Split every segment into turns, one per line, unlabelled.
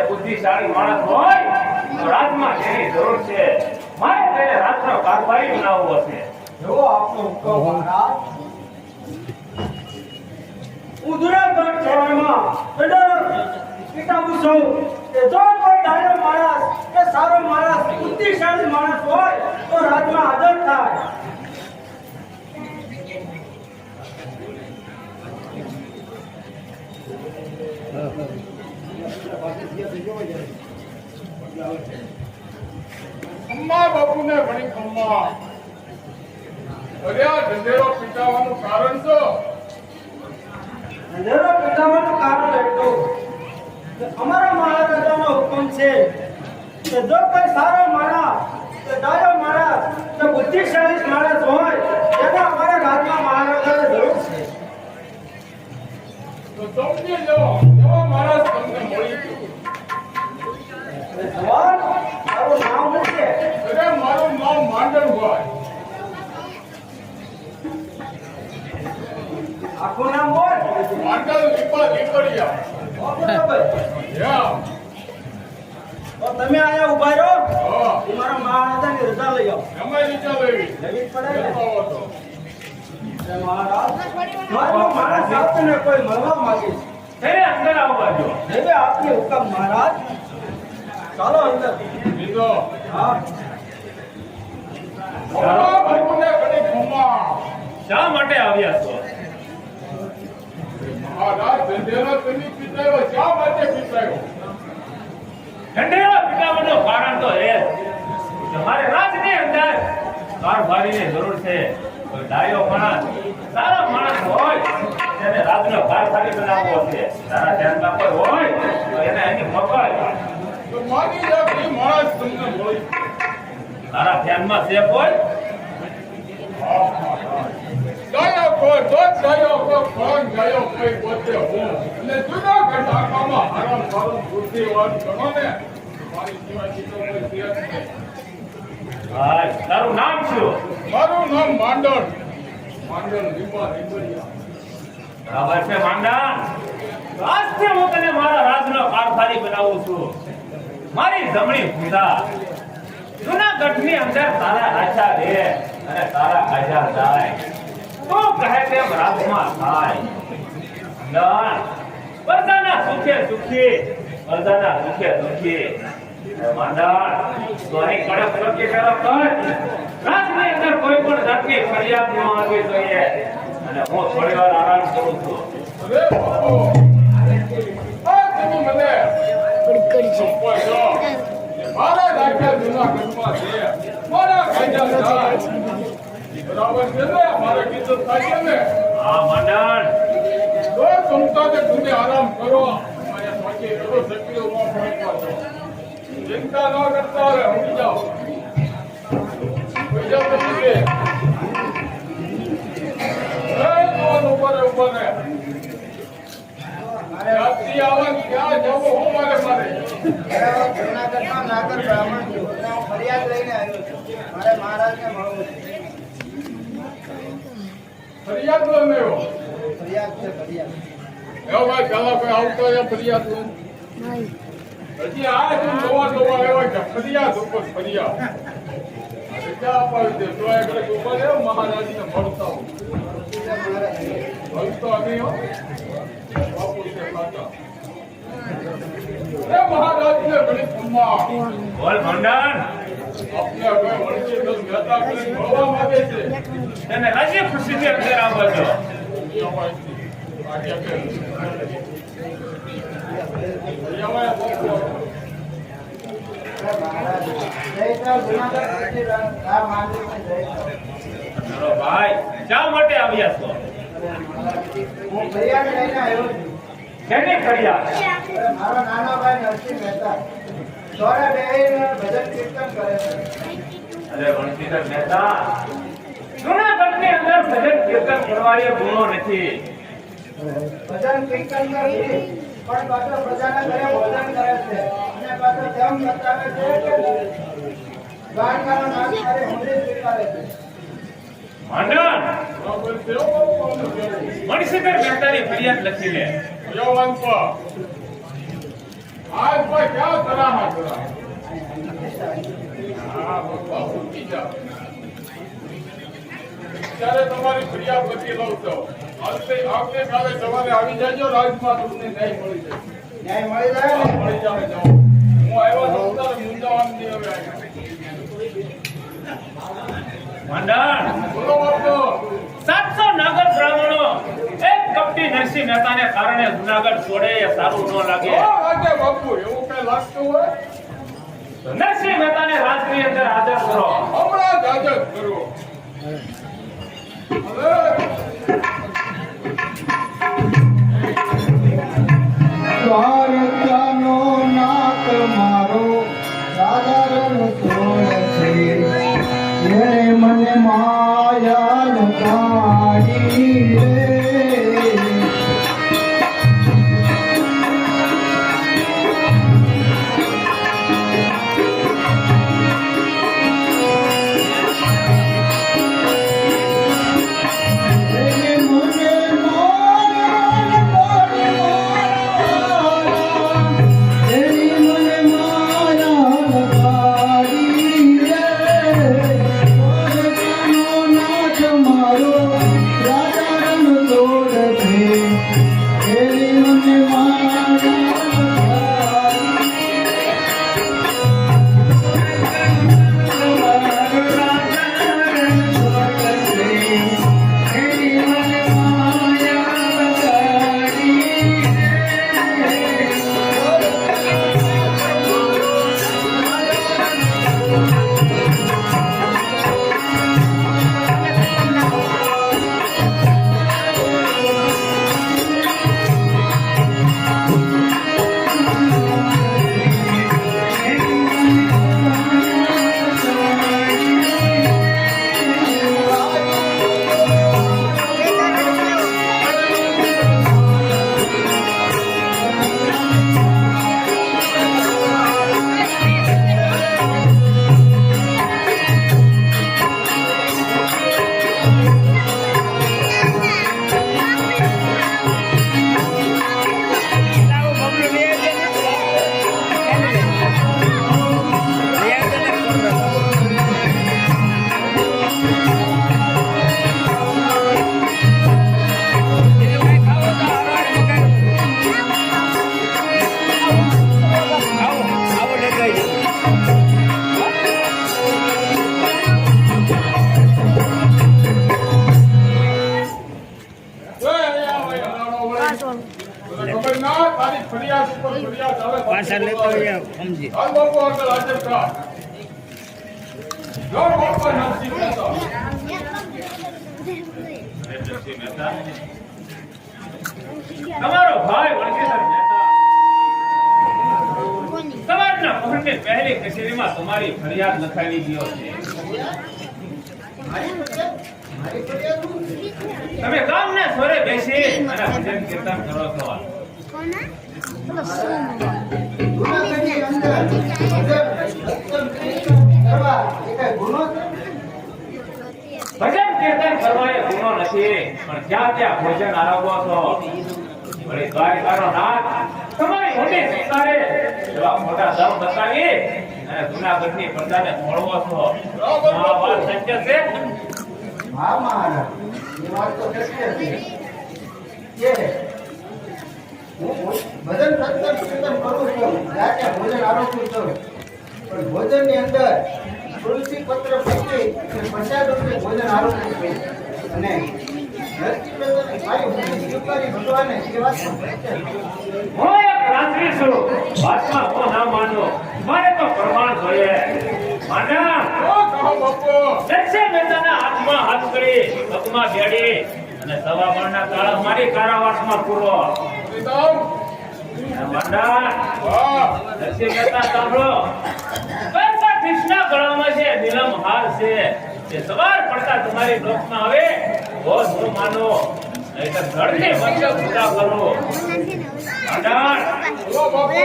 બુદ્ધિશાળી માણસ હોય તો રાજમાં જેની જરૂર છે મારે તેને રાજનો કારભારી બનાવવો છે.
જો આપનો હુકમ મહારાજ. ઉદરાગઢ છોડમાં કીટાવું છું કે જો કોઈ ડાયો માણસ કે સારો માણસ બુદ્ધિશાળી માણસ હોય તો રાજમાં હાજર થાય.
અમ્મા બાપુને વણી ખમ્મા અરે ઢંઢેરો પીટાવાનું કારણ તો
ઢંઢેરો પીટાવાનું કારણ એટલું કે અમારા મહારાજાનો હુકમ છે કે જો કોઈ સારો માણસ કે ડાયો માણસ કે બુદ્ધિશાળી માણસ હોય તેને અમારા રાજમાં મહારાજાને જરૂર છે.
તો સમજી લો એવો માણસ તમને મળી ગયો.
જવાન તારું નામ શું છે?
અરે મારું નામ માંડણભાઈ.
આખું નામ બોલ.
માંડલ લીપડિયા.
બરાબર.
યા
તો તમે આયા ઉભા રહો.
હા
તમારા મહારાજાની રજા લઈ આવો.
એમાં રીચા લેવી
લેવી જ પડે ને.
આવો તો
મહારાજ મારો માણસ આપને કોઈ મળવા માંગે છે.
તેને અંદર આવવા દો.
હવે આપની હુકમ મહારાજ. ચાલો અંદર.
લીધો
હા
અમ્મા બાપુને વણી ખમ્મા
શા માટે આવ્યા છો?
મહારાજ ઢંઢેરો તમે પીટાયો શા માટે પીટાયો?
ઢંઢેરો પીટાવાનું કારણ તો એ કે મારે રાજની અંદર કારભારીની જરૂર છે. કોઈ ડાયો માણસ સારો માણસ હોય તેને રાજનો કારભારી બનાવવો છે. તારા ધ્યાનમાં કોઈ હોય તો એને એની મકર
તો માની લો કે એ માણસ તમને મળી
તારા ધ્યાનમાં છે કોઈ?
ગાયો કોઈ દોત ગાયો કોઈ ફોન ગાયો કોઈ પોતે હું અને જુનાગઢ આખામાં હારામ સારું બુદ્ધિવાન ગણો ને મારી સિવાય બીજો કોઈ છે જ નહીં.
હા, તારું નામ શું?
મારું નામ માંડણ લીપડિયા.
બરાબર છે માંડા. આજથી હું તને મારા રાજનો કારભારી બનાવું છું. મારી જમણી ભૂજા જુનાગઢની અંદર તારા રાજા રહે અને તારા આજા જાય. તું કહે તેમ રાજમાં થાય. દણ પ્રજાના સુખે સુખી પ્રજાના દુખે દુખી. માંડા તો અહીં કડક પ્રત્યે કર રાજની અંદર કોઈ પણ જાતની ફરિયાદ ન આવવી જોઈએ. અને હું થોડી વાર આરામ કરું છું.
અરે બાપુ આ તમે મને સંપો છો મારા રાખ્યા જૂનાગઢમાં છે મારા કાયદા જાય બરાબર છે ને મારે કીધું થાય છે ને
હા મંડળ,
તો ક્ષમતા કે તમે આરામ કરો મારા બાકી કરો સક્રિય ઉભા પડવા છો ચિંતા ન કરતા હવે ઉઠી જાઓ ઉઠી જાઓ તમે ઉપર રાત્રિ આવન ક્યાં જવું હું મારે
જૂનાગઢમાં નાગર બ્રાહ્મણ છું અને હું ફરિયાદ લઈને આવ્યો છું. મારે મહારાજને મળવું છે.
ફરિયાદ લો મેવો
ફરિયાદ છે ફરિયાદ.
એવો ભાઈ પેલા કોઈ આવતો હોય ફરિયાદ લો હજી આ તું જોવા આવ્યો છે ફરિયાદ ઉપર ફરિયાદ ક્યાં અપાવી દે તો આગળ ઉભા રહ્યો મહારાજને મળતા હું મળતો નહીં હો બાપુ છે ખાતા એ મહારાજને ઘણી સન્માન
બોલ મંડળ,
આપને હવે વણસી દસ મહેતા કરીને મળવા માંગે છે
તને હજી ખુશીથી અંદર આવજો. ચલો ભાઈ, શા માટે આવ્યા છો?
હું ફરિયાદ લઈને આવ્યો છું.
શેની ફરિયાદ?
મારો નાનો ભાઈ નરસિંહ મહેતા દોડા બેહીને ભજન કીર્તન કરે છે.
અરે વણશીધર મહેતા, જૂનાગઢની અંદર ભજન કીર્તન કરવા એ ગુનો નથી.
ભજન કીર્તન નથી પણ પાછો પ્રજાના ઘરે ભોજન કરે છે અને પાછો તેમ બતાવે છે કે દ્વારકાનો નાશ કરે હુંડી સ્વીકારે છે.
મંડળ,
બરાબર છે હો બાપુ
વણશીધર મહેતાની ફરિયાદ લખી લે.
યવન પર આજ પર ક્યાં તરાહા કરા હા બાપા ઉઠી જા ત્યારે તમારી ફરિયાદ લખી લઉં છો આવતે કાલે સવારે આવી જાજો રાજમાં તમને ન્યાય મળી જશે
ન્યાય મળી જાય ને?
મળી જાય જાઓ હું આવ્યો છું તારે મુંજાવાની નહીં હવે
મંડળ,
બોલો બાપુ
700 નાગર બ્રાહ્મણો એક કપટી નરસિંહ મહેતાને કારણે જૂનાગઢ છોડે એ સારું ન લાગે.
લાગે બાપુ એવું કઈ લાગતું હોય
નરસિંહ મહેતાને રાજની અંદર હાજર કરો.
હમણાં જ હાજર કરો
દ્વારકાનો નાથ મારો સાધારણ સોળ છે. જેણે મને માયા કાઢી રે. મારો રાજા રણ તોડ
ખબર ના તારી ફરિયાદ ઉપર ફરિયાદ આવે
પાછા લેતો આવ્યા સમજી
હાલ બાપુ આગળ હાજર થા જો બાપુ નરસિંહ મહેતા
નરસિંહ મહેતા તમારો ભાઈ વણકેસર મહેતા સવારના પહોંચની પહેલી કચેરીમાં તમારી ફરિયાદ લખાવી ગયો છે. તમે ગામના સોરે બેસી અને ભજન કીર્તન કરો છો.
જૂનાગઢની અંદર કરવા એ કઈ ગુનો છે?
ભજન કીર્તન કરવા એ ગુનો નથી, પણ જ્યાં ત્યાં ભોજન આરંભો છો. વળી દ્વારિકાનો નાથ તમારી મોટી સંતારે એવા મોટા દમ બતાવી અને જૂનાગઢની પ્રજાને મોળવો છો. આ વાત સત્ય છે?
હા મહારાજ, એ વાત તો સત્ય છે કે હું ભજન સત્સંગ કીર્તન કરું છું, જ્યાં ત્યાં ભોજન આરોગું છું, પણ ભોજનની અંદર તુલસી પત્ર પીકી અને પ્રસાદ રૂપે ભોજન આરોગું છું. અને નરસિંહ મહેતાની ભાઈ હું સ્વીકારી ભગવાને એ વાત તો સત્ય છે.
હું એક રાત્રિ છું, વાતમાં હું ના માનો, મારે તો પ્રમાણ જોઈએ. માના
ઓ કહો બાપુ
નરસિંહ મહેતાના હાથમાં હાથ કરી પગમાં બેડી અને સવા મણના તાળા મારી કારાવાસમાં પૂરો.
પ્રીતમ
મંડા
વાહ
નરસિંહ મહેતા સાંભળો, કરતા કૃષ્ણ ગળામાં છે નીલમ હાર છે, જે સવાર પડતા તમારી ડોકમાં આવે તો જ હું માનો, નહીંતર ધડની મતલબ પૂરા કરો. મંડા
ઓ બાપુ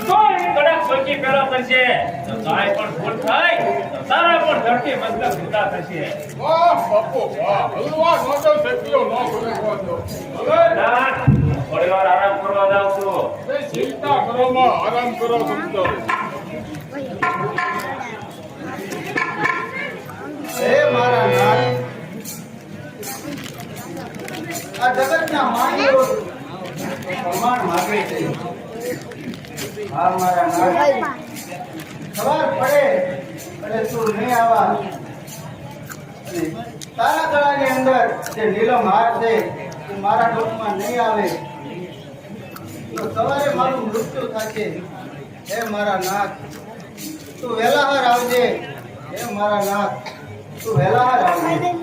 તો એ કડક સોચી પેલો કરશે તો કાંઈ પણ ભૂલ થાય તો તારા પણ ધરતી મતલબ પૂરા થશે.
વાહ બાપુ વાહ હલવા નોટો શક્તિઓ ન કરે કોતો હવે
મંડા, થોડી વાર આરામ કરવા જાઉં છું.
તે ચિંતા કરોમાં આરામ કરો સમજો
હે મારા નાથ, આ જગતના માનવો પ્રમાણ માગે છે. હા મારા નાથ, સવાર પડે એટલે તું નહીં આવા અને તારા ગળાની અંદર જે નીલમ હાર છે એ મારા ડોકમાં નહીં આવે તો સવારે મારું મૃત્યુ થશે. હે મારા નાથ, તું વહેલાહાર આવજે. હે મારા નાથ, તું વહેલાહાર આવજે.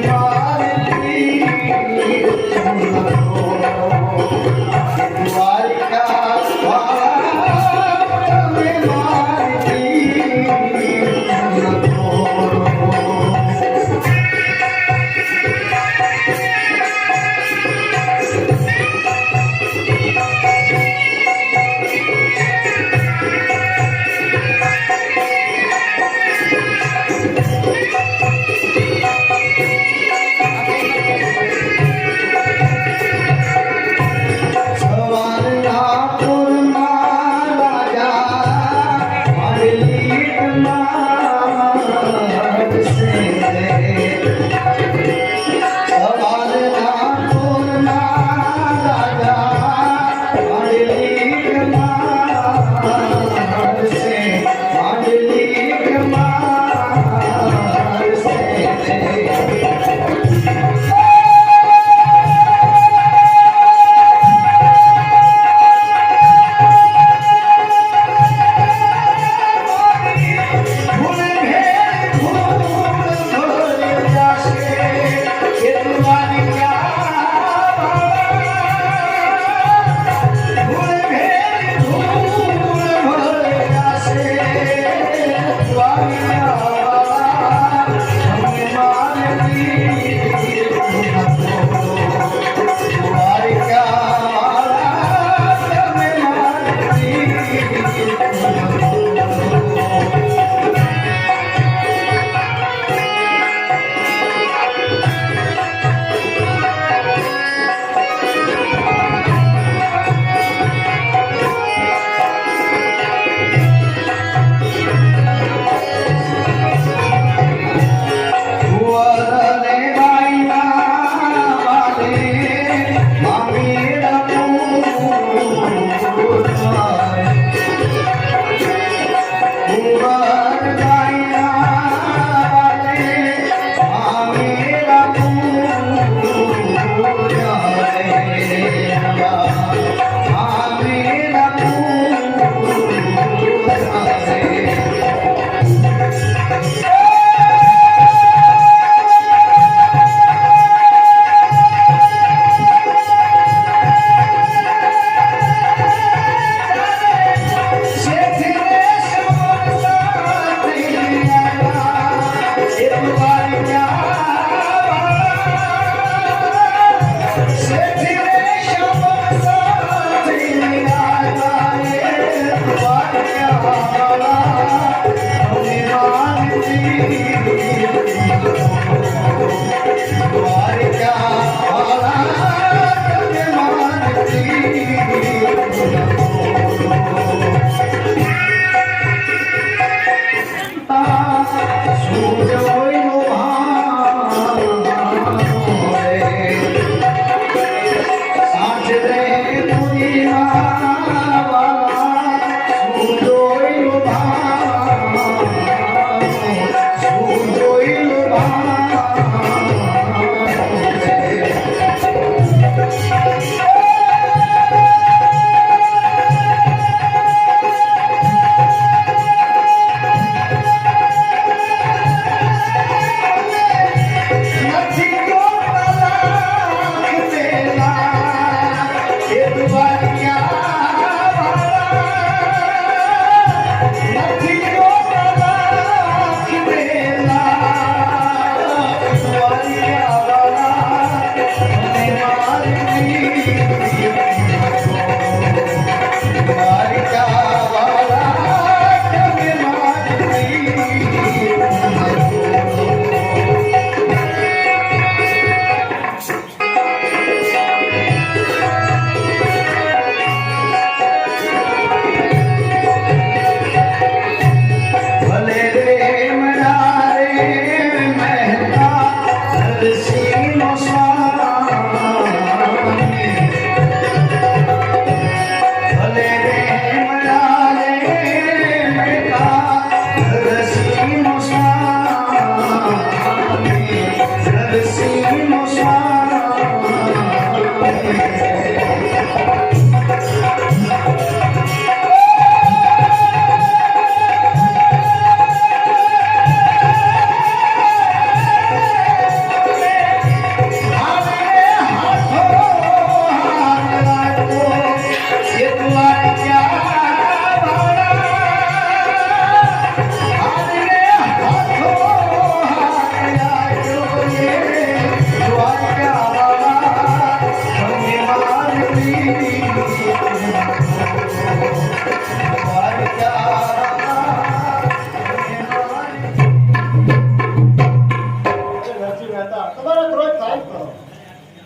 Bye.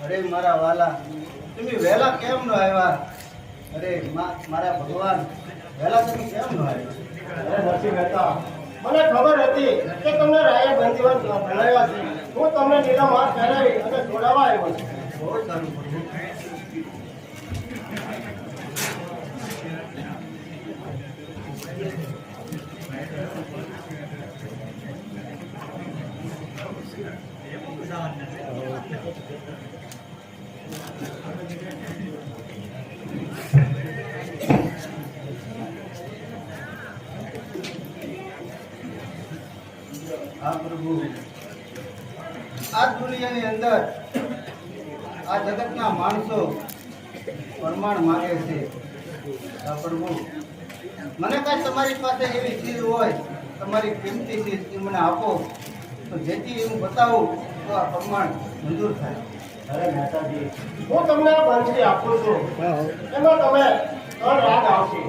અરે મારા વાલા, તમે વહેલા કેમ ન આવ્યા? અરે મારા ભગવાન, વહેલા તમે કેમ ન આવ્યા?
અરે નરસિંહ મહેતા, મને ખબર હતી કે તમને રાયે બંદીવાન ભણાવ્યા છે. હું તમને નીલા માર કરાવી અને છોડાવવા આવ્યો છું.
બહુ સારું પ્રભુ. હા પ્રભુ, આ દુનિયાની અંદર આ જગતના માણસો પ્રમાણ માંગે છે. હા પ્રભુ, મને કાંઈ તમારી પાસે એવી ચીજ હોય, તમારી કિંમતી ચીજ એ મને આપો, તો જેથી હું બતાવું તો આ પ્રમાણ મંજૂર થાય.
અરે મહેતાજી, હું તમને આ બંસરી આપું છું. એમાં તમે 3 રાગ આવશે.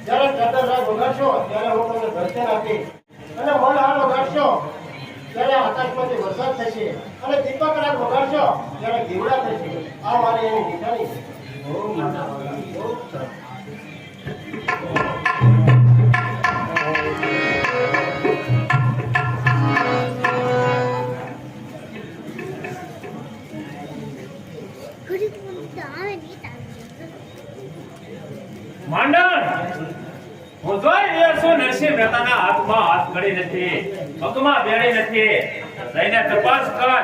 જ્યારે ચંદ્ર રાગ વગાડશો ત્યારે હું તમને દર્શન આપીશ, અને મન હાર વગાડશો ત્યારે આકાશમાંથી વરસાદ થશે, અને દીપક રાગ વગાડશો ત્યારે દીવડા થશે. આ મારી એની નિશાની છે.
બહુ માતા ભગવાન, બહુ સરસ.
માંડણ, હું જોઈ રહ્યો છું નરસિંહ મહેતાના હાથમાં હાથ ઘડી નથી, પગમાં બેડી નથી. જઈને તપાસ કર.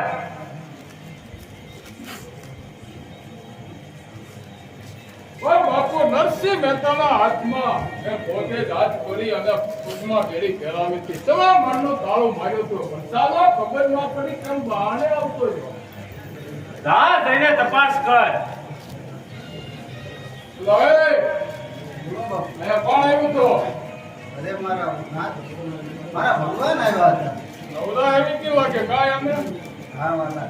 પણ બાપુ, નરસિંહ મહેતાના હાથમાં મેં પોતે જ હાથ કરી અને પગમાં બેડી પહેરાવી હતી. તમામ મનનો તાળો માર્યો હતો, પણ સાલા ખબર ના પડી કેમ બહાને આવતો રહ્યો.
જા, જઈને તપાસ કર.
લાય,
બોલો બાપુ.
અહીંયા કોણ આવ્યું તો?
અરે મારા નાથ, મારા ભગવાન આવ્યા હતા.
નવરા એવી કેવા કે કાંઈ અમે
હા વાલા,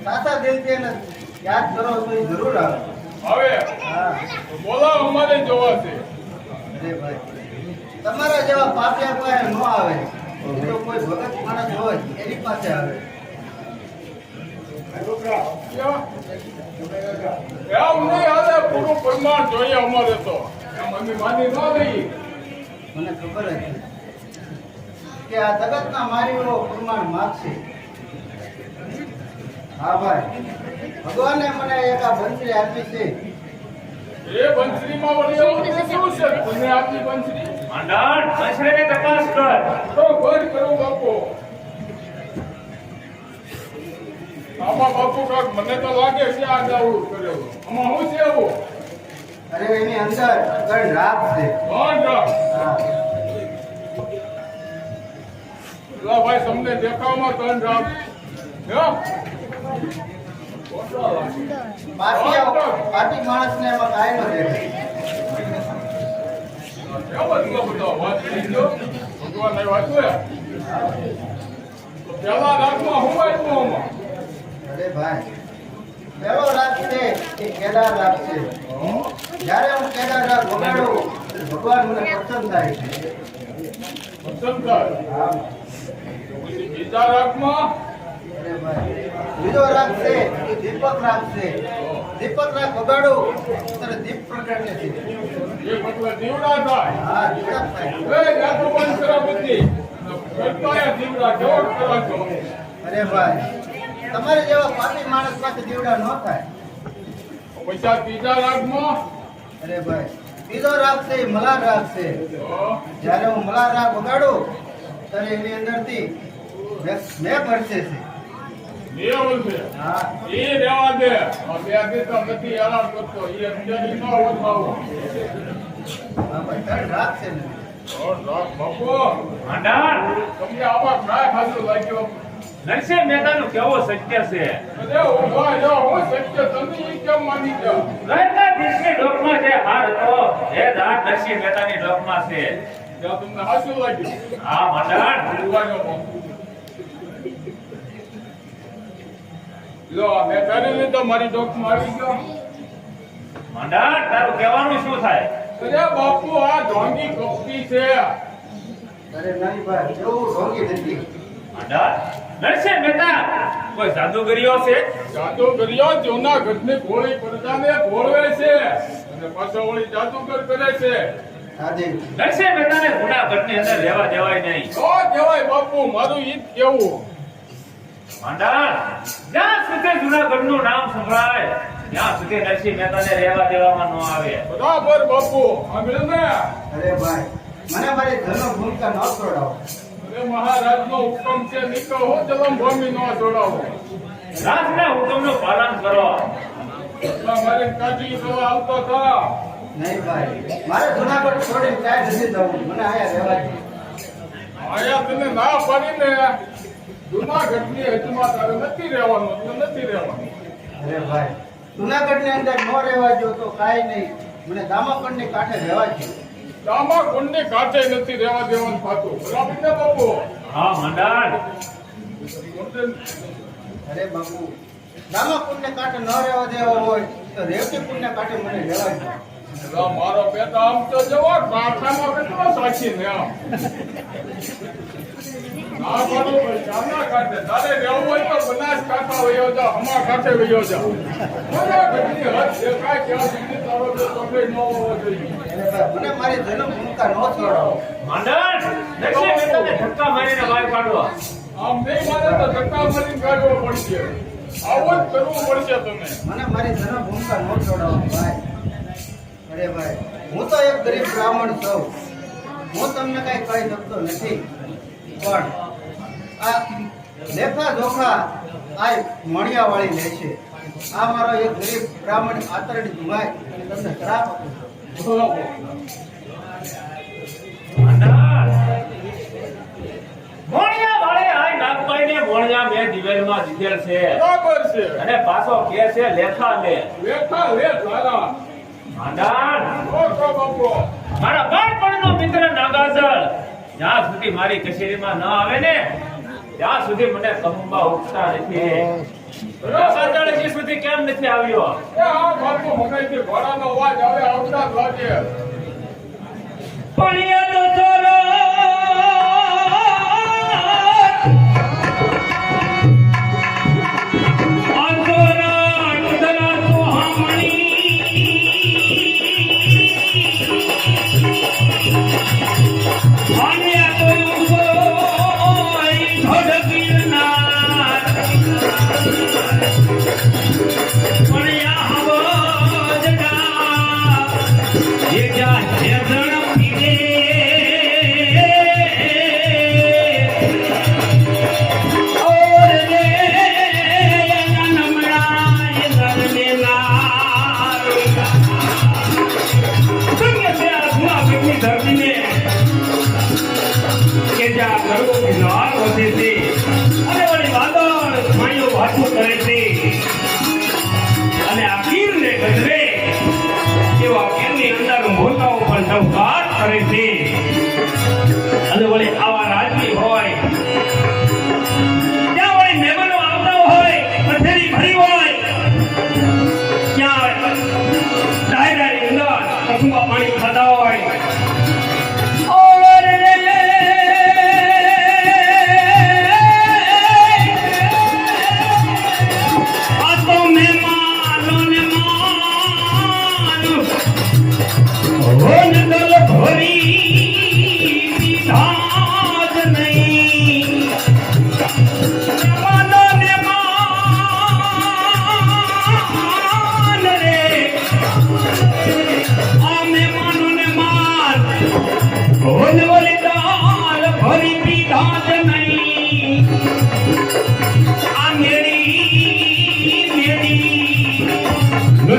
સાચા દિલથી એને યાદ કરો તો એ જરૂર આવે.
હવે
હા
બોલાવ અમારે જોવા છે.
અરે ભાઈ તમારા જેવા પાપિયા પાસે ન આવે એ તો કોઈ ભગત માણસ હોય એની પાસે આવે.
એમ નહીં હાલે, પૂરું પ્રમાણ જોઈએ અમારે તો. એમ અમે માની ન લઈ.
મને ખબર હતી કે આ જગતના મારીઓ પ્રમાણ માગશે. હા ભાઈ ભગવાને મને એક આ બંસરી આપી છે.
એ બંસરીમાં વળી એવું તે શું છે? તમે આપી બંસરી
માંડણ બંસરીની તપાસ કર.
તો બંધ કરો બાપુ. આમાં બાપુ કાક મને તો લાગે છે આ જાવું કરેલું. આમાં શું છે એવું?
અરે એની અંદર કઈ રાત છે.
કોણ રાખ?
હા
લા ભાઈ તમને દેખાવમાં ત્રણ રાખ. હે? કોટલા લાગે.
પાટી માણસને એમાં કાંઈ ન દેખાય.
કેમ એટલો બધો વાત કરી દો? ભગવાને વાંચ્યું તો પેલા રાખમાં હું આપ્યું આમાં?
અરે ભાઈ પેલો રાગ છે એ કેદાર રાગ છે. જ્યારે હું કેદાર રાગ વગાડું ભગવાન મને પસંદ થાય છે.
પસંદ થાય.
હા
પછી બીજા રાખમાં
અરે ભાઈ બીજો રાગ છે એ દીપક રાગ છે. દીપક રાગ વગાડું ત્યારે દીપ પ્રગટે છે.
એ એટલે દીવડા થાય.
હા દીપક થાય.
એ જાતો બંધ કરો બુદ્ધિ. કરતાય દીવડા કેવો કરો છો?
અરે ભાઈ તમારે જેવા પાપી માણસ પાસે દીવડા ન થાય.
પૈસા ત્રીજા રાખમાં
અરે ભાઈ બીજો રાગ છે એ મલાર રાગ છે. જ્યારે હું મલાર રાગ વગાડું ત્યારે એની અંદરથી મેં ભરસે છે.
એવું છે.
હા
એ રહેવા દે. આ બે દિવસ નથી હેરાન કરતો. એ અત્યારે ન ઓછાવો.
હા ભાઈ ત્રણ રાગ છે ને.
રાખ બાપુ.
માંડણ
તમને આવા કાય ખાધું લાગ્યો?
નરસિંહ મહેતાનું કેવું સત્ય છે.
અરે ઉભા જાઓ, હું સત્ય તમે ઈ કેમ માની જાઓ?
દ્વારકાધીશની ડોકમાં જે હાર હતો એ જ આ નરસિંહ મહેતાની ડોકમાં છે.
ત્યાં તમને હાસ્યું લાગ્યું?
આ માંડણ
ઉભા જાઓ બાપુ. લો મેં કરી લીધો, મારી ડોકમાં આવી ગયો.
માંડણ તારું કહેવાનું શું થાય?
અરે બાપુ આ ઢોંગી કપટી છે.
અરે નહીં ભાઈ એવું ઢોંગી નથી.
માંડણ નરસિંહ મહેતા કોઈ જાદુગરીઓ છે?
જાદુગરીઓ જૂનાગઢની ભોળી પ્રજાને ભોળવે છે અને પાછો વળી જાદુગર કરે છે.
આદિ
નરસિંહ મહેતાને જૂનાગઢની અંદર રહેવા દેવાય નહીં.
તો કહેવાય બાપુ, મારું ઈ જ કેવું.
માંડણ જ્યાં સુધી જૂનાગઢનું નામ સંભળાય ત્યાં સુધી નરસિંહ મહેતાને રહેવા દેવામાં ન આવે.
બરાબર બાપુ, સાંભળ્યું ને?
અરે ભાઈ મને મારી ધર્મ ભૂમિકા ન છોડાવો.
અરે મહારાજનો હુકમ છે, નીકળો હો જલમભૂમિ નો જોડાવો.
રાજના હુકમનું પાલન કરો.
એટલા મારે કાઢી કરવા આવતો થા.
નહીં ભાઈ મારે જુનાગઢ છોડીને ક્યાંય નથી જવું. મને આયા રહેવા દે.
આયા તને ના પાડીને જૂનાગઢની હજમાં તારે નથી રહેવાનું, એટલે નથી રહેવાનું.
અરે ભાઈ જુનાગઢની અંદર ન રહેવા જો તો કાંઈ નહીં. મને દામાકંડની કાંઠે રહેવા દે.
ગામમાં કોણની કાંઠે નથી રહેવા દેવાનું થતું. બરાબર ને બાપુ?
હા માંડણ
અરે બાપુ દામાકુંડને કાંઠે ન રહેવા દેવા હોય તો રેવતી કુંડને કાંઠે મને રહેવા દે.
એટલે મારો બેટા આમ તો જવો કાંઠામાં કેટલો સાચી ને આમ. ના પાડો ભાઈ, ગામના કાંઠે તારે રહેવું હોય તો બનાસકાંઠા વયો જા, હમા કાંઠે વયો જા. જૂનાગઢની હદ દેખાય ત્યાં સુધી તારો જો તમે ન હોવો જોઈએ.
અરે ભાઈ મને મારી જન્મ ભૂમિકા ન છોડાવો.
માંડણ નરસિંહ મહેતાને ધક્કા મારીને બહાર કાઢો.
આમ નહીં માને તો ધક્કા મારીને કાઢવો પડશે. આવું જ કરવું પડશે તમે.
મને મારી જન્મ ભૂમિકા ન છોડાવો ભાઈ. અરે ભાઈ હું તો એક ગરીબ બ્રાહ્મણ છું. હું તમને કઈ કહી શકતો નથી. પણ આ લેખા જોખા આ મણિયા વાળી લે છે. આ મારો એક ગરીબ બ્રાહ્મણ આતરડી ધુમાય અને તમને શ્રાપ આપું છું.
બરાબર.
મોણિયા વાળે આ નાગભાઈને મોણિયા મેં દિવેલમાં દીધેલ છે
બરાબર છે.
અને પાછો કે છે લેખા લે.
લેખા લે તારા.
માંડણ
ઓછો બાપુ.
મારા બાળપણનો મિત્ર નાગાજળ જ્યાં સુધી મારી કચેરીમાં ન આવે ને ત્યાં સુધી મને કંબા ઉઠતા નથી. રસાચાળ હજી સુધી કેમ નથી આવ્યો?
એ આ બાપુ મગાઈથી ઘોડાનો અવાજ આવે આવતા જ લાગે.
પણ એ તો ચોરો અને આ પીરને ગજવે એવા પીરની અંદર મોટાઓ પણ નવકાર કરે છે. અને વળી આવા રાજવી હોય ત્યાં વળી મહેમાનો આવતા હોય, પથેરી ભરી હોય, ત્યાં ડાયરાની અંદર કસુંબા પાણી ખાતા હોય.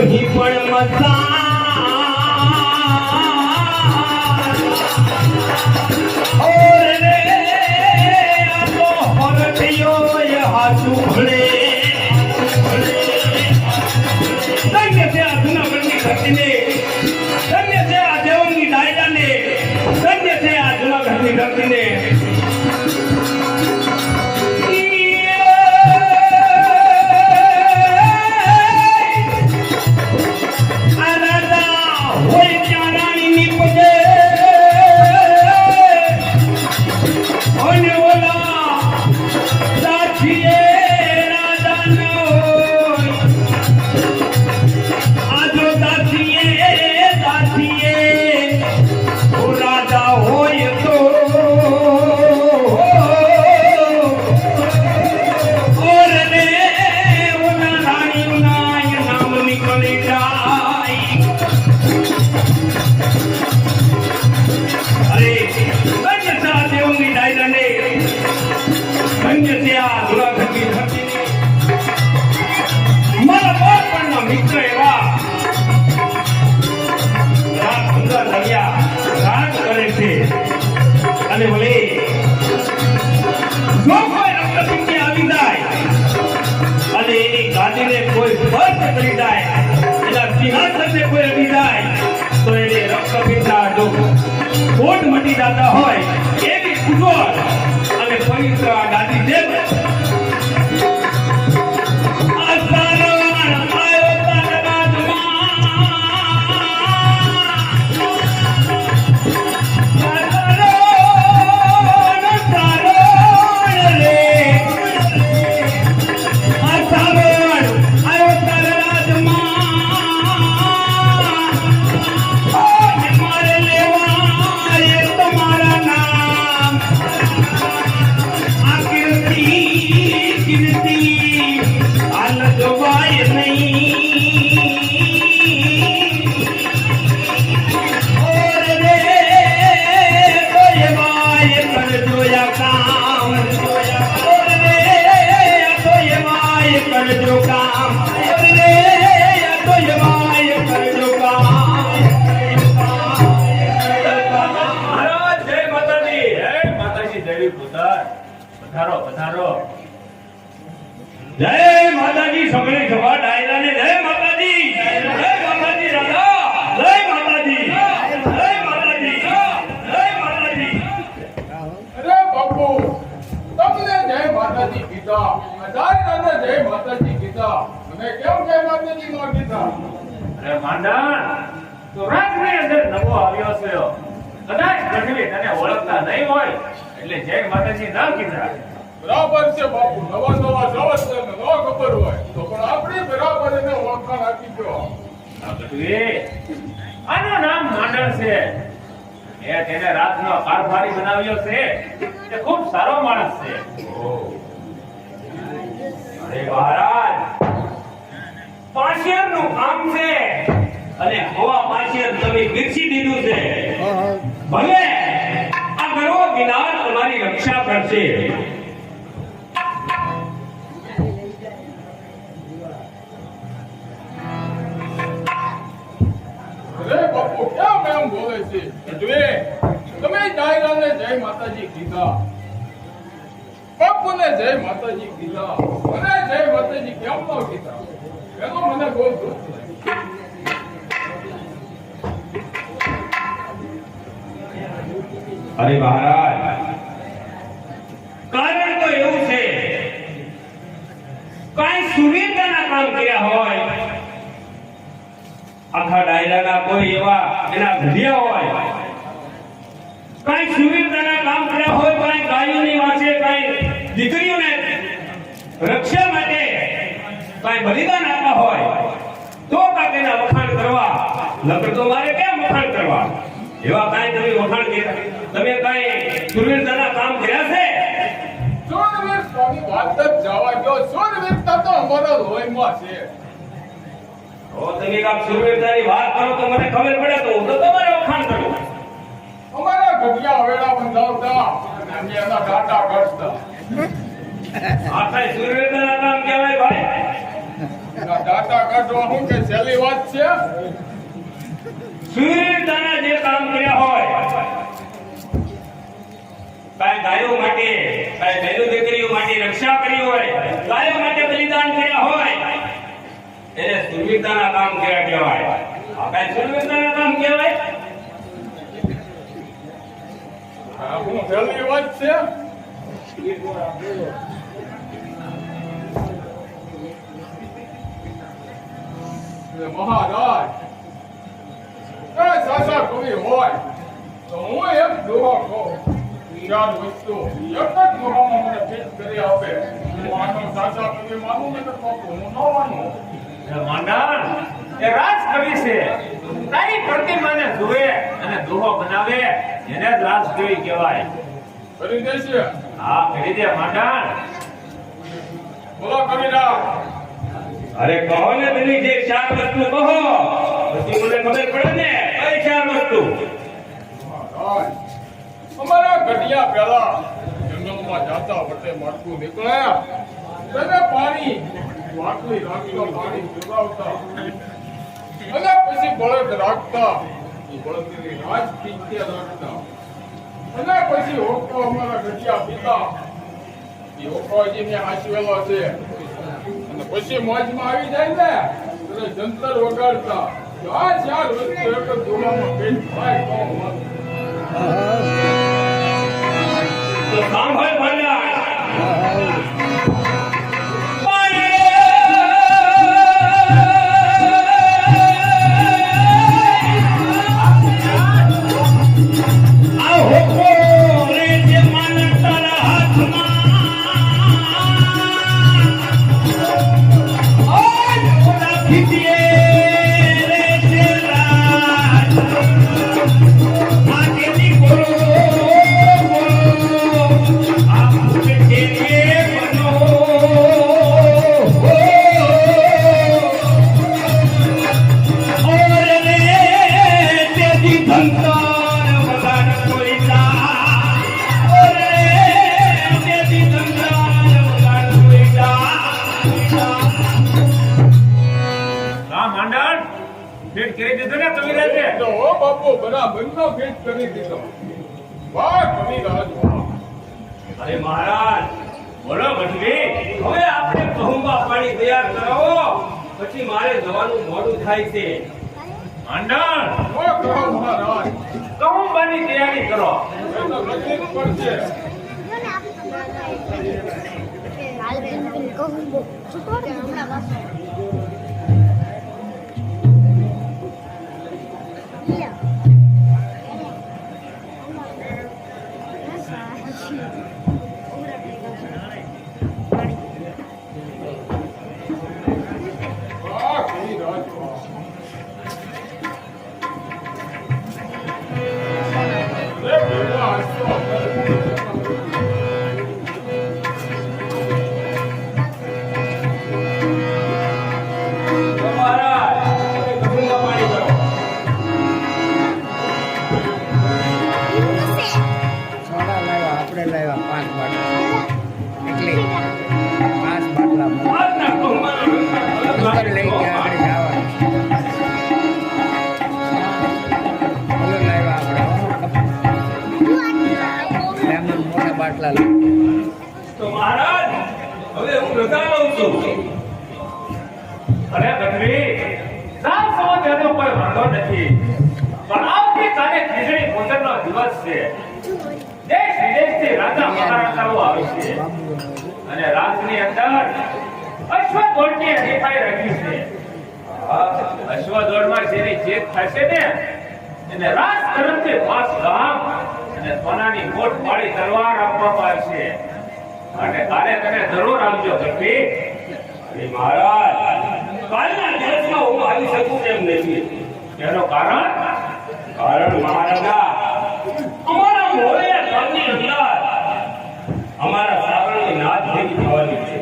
નહીં પણ ધન્ય છે આ જૂનાગઢની ધરતીને, ધન્ય છે આ દેવની ડાયરાને, ધન્ય છે આ જૂનાગઢની ધરતીને. મિત્ર એવા સુંદર નલિયા રાજ કરે છે. અને ભલે જો કોઈ રક્તપિંડી આવી જાય અને એની ગાદીને કોઈ સ્પર્શ કરી જાય, એના સિંહાસનને કોઈ અડી જાય, તો એને રક્તપિંડના જો કોટ મટી જતા હોય એવી કુશળ અને પવિત્ર ગાદી જેમ પધારો પધારો. જય માતાજી સગળી સભા ડાયરાને જય માતાજી, જય માતાજી રાધા, જય માતાજી, જય માતાજી, જય માતાજી.
અરે બાપુ તમને જય માતાજી કીધા, અઢાર જય માતાજી
અરે માંડણ, તો રાજની અંદર નવો આવ્યો છે. કદાચ ગઢવી તને ઓળખતા નહીં હોય એટલે જય માતાજી ના કીધા.
બરાબર છે બાપુ, નવા નવા જવસ છે ને ન ખબર હોય તો પણ આપણી બરાબર એને ઓળખાણ આપી દો.
આ ગઢવી, આનું નામ માંડણ છે. એ તેને રાતનો કારભારી બનાવ્યો છે. તે ખૂબ સારો માણસ છે. અરે મહારાજ, પાશિયારનું કામ છે અને હવા પાશિયાર તમે વિકસી દીધું છે. ભલે આ ગરવો ગિનાર તમારી રક્ષા કરશે.
અરે બાપુ કેમ એમ બોલે છે? ગઢવી, તમે ડાયરાને જય માતાજી કીધા, બાપુને જય માતાજી કીધા, મને જય માતાજી કેમ ન કીધા? એનો મને બહુ દુઃખ છે.
અરે મહારાજ, કારણ તો એવું છે, કાંઈ સુવિધાના કામ કર્યા હોય, આખા ડાયરાના કોઈ એવા એના ઘડિયા હોય, કાંઈ સુવિધાના કામ કર્યા હોય, કાંઈ ગાયોની વાંચે, કાંઈ દીકરીઓને રક્ષા માટે કાંઈ બલિદાન આપવા હોય તો કાંઈક એના વખાણ કરવા. નકર તો મારે કેમ વખાણ કરવા? એવા કાંઈ તમે વખાણ કર્યા? તમે કાંઈ સુરવીરતાના કામ કર્યા છે?
શૂરવીર સ્વામી વાત જ જવા દો. શૂરવીરતા તો અમારા લોહીમાં છે.
તો તમે કાંઈક સુરવીરતાની વાત કરો તો મને ખબર પડે તો હું તો તમારે વખાણ કરું.
અમારા ઘડિયા વેળા બંધાવતા અને અમે એના ડાટા કાઢતા.
આ કાંઈ સુરવીરતાના કામ કહેવાય ભાઈ?
એના ડાટા કાઢવા શું કે સહેલી વાત છે?
સુરવીરતાના જે કામ કર્યા હોય, કાંઈ ગાયો માટે, કાંઈ બહેનો દીકરીઓ માટે રક્ષા કરી હોય, ગાયો માટે બલિદાન કર્યા હોય, એને સુરવીરતાના કામ કર્યા કહેવાય. આ કાંઈ સુરવીરતાના કામ કહેવાય?
આ શું સહેલી વાત છે? મહારાજ, એ સાચા કવિ હોય તો હું એક દુહો કહું. ચાર વસ્તુ એક જ દુહામાં મને ફિટ કરી આપે. હું આનો સાચા કવિ માનું ને તો હું ન માનું.
એ માંડણ, એ રાજકવિ છે. તારી પ્રતિમાને જુએ અને દોહો બનાવે એને જ રાજકવિ કહેવાય.
કરી દેશે?
હા, કરી દે માંડણ.
બોલો કવિરાજ.
અરે કહો ને પેલી જે ચાર વસ્તુ કહો, પછી મને ખબર પડે ને કઈ ચાર વસ્તુ.
મહારાજ, અમારા ઘડિયા પહેલા જંગલમાં જાતા વચ્ચે માટકું નીકળ્યા, તેને પાણી વાટલી રાખીને પાણી પીવડાવતા અને પછી બળદ રાખતા. એ બળદની રાજ પીતે રાખતા અને પછી હોકો અમારા ઘડિયા પીતા. એ હોકો હજી મેં હાચવેલો છે. અને પછી મોજમાં આવી જાય ને ત્યારે જંતર વગાડતા. આ ચાર વસ્તુ એક જ દુનિયામાં ભેટ થાય તો મત.
તો સાંભળ ભલા.
તો બાપુ બરાબરનો ભેટ કરી દીધો. વાહ કવિરાજ વાહ.
અરે મહારાજ, બોલો ગઢવી, હવે આપણે કહુંબા પાણી તૈયાર કરાવો, પછી મારે જવાનું મોડું થાય છે. માંડણ,
ઓ કહો મહારાજ.
કહુંબાની તૈયારી કરો.
એ તો નક્કી જ પડશે. રજા લઉં છું.
અરે ગઢવી, સાવ સમજવાનો કોઈ વાંધો નથી, પણ આવતીકાલે ખીજડી પૂજનનો દિવસ છે. દેશ વિદેશથી રાજા મહારાજાઓ આવે છે અને રાજની અંદર અશ્વદોડની હરીફાઈ રાખી છે. અશ્વદોડમાં જેની જીત થશે ને એને રાજ તરફથી 5 ગામ અને સોનાની મોટ વાળી તલવાર આપવામાં આવશે. અને કાલે તમે જરૂર આવજો ગઢવી.
અરે મહારાજ, કાલના દિવસમાં હું આવી શકું તેમ નથી.
એનું કારણ
કારણ મહારાજા, અમારા મોરૈયા ગામની અંદર અમારા સાગરની નાદ ભેગી થવાની છે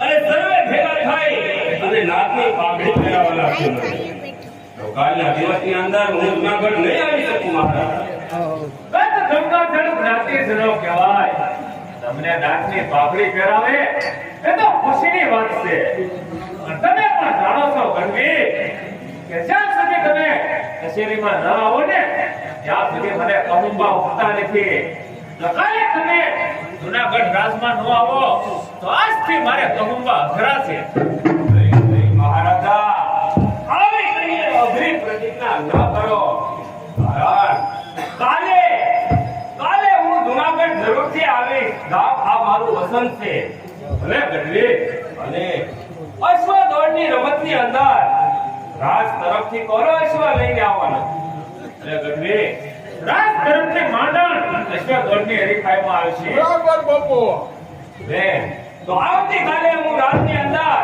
અને સર્વે ભેગા થઈ અને નાદની પાઘડી પહેરાવવાના છે મને. તો કાલના દિવસની અંદર હું જૂનાગઢ નહીં આવી શકું મહારાજ.
ગંગાજળ જ્ઞાતિ જનો કહેવાય. તમને નાથની પાઘડી પહેરાવે એ તો ખુશીની વાત છે. અને તમે પણ જાણો છો ગઢવી કે જ્યાં સુધી તમે કચેરીમાં ન આવો ને ત્યાં સુધી મને કહુંબા ઉઠતા નથી. જો કાલે તમે જૂનાગઢ રાજમાં ન આવો તો આજથી મારે કહુંબા અઘરાશે.
મહારાજા, આવી કહીને અઘરી પ્રતિજ્ઞા ન કરો. કારણ કાલે હું જૂનાગઢ જરૂરથી આવીશ. ગામ આ મારું વસન છે.
ભલે ગઢવી,
અને અશ્વદોડની રમતની અંદર રાજ તરફથી કોનો અશ્વ લઈને આવવાનો?
ભલે ગઢવી, રાજ તરફથી માંડણ અશ્વદોડની હરીફાઈમાં આવશે.
બરાબર બાપુ. બેન, તો આવતીકાલે હું રાજની અંદર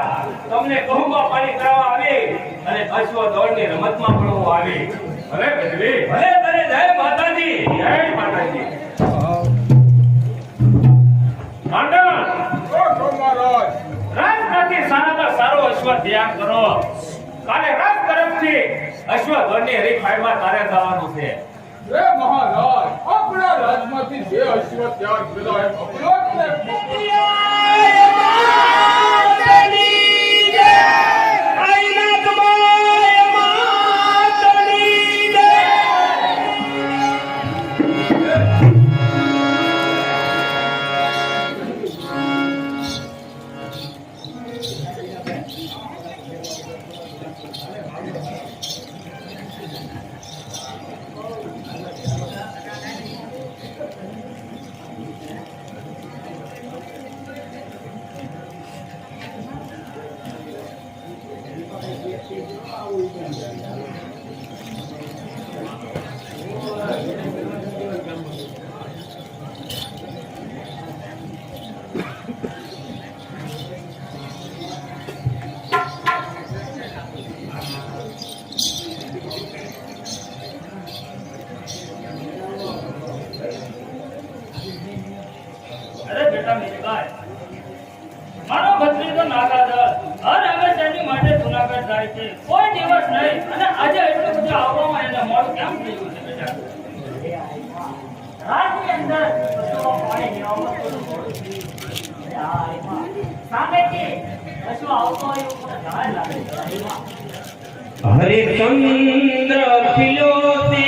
તમને કહુંબા પાણી કરાવવા આવી અને અશ્વદોડની રમતમાં પણ હું આવી.
ભલે ગઢવી,
ભલે તને જય માતાજી.
જય માતાજી. માંડણ, રાજમાંથી સારામાં સારો અશ્વ તૈયાર કરો. કાલે રાજ તરફથી અશ્વદોડની હરીફાઈમાં તારે જવાનું છે.
રે મહારાજ, આપણા રાજમાંથી જે અશ્વ ત્યાગ કર્યા એમ અપલોકને
અરે બેટા મીરભાઈ, મારો ભત્રીજો નાગાદર હર હંમેશાની માટે જૂનાગઢ જાય છે. કોઈ દિવસ નહીં અને આજે એટલું બધું આવવામાં એને મોડું કેમ થયું છે બેટા? રાજની અંદર પશુઓ પાણી લેવામાં થોડું મોડું થયું. સામેથી પશુ આવતો હોય એવું મને જાણ લાગે છે.
હરિચંદ્ર ખિલો તે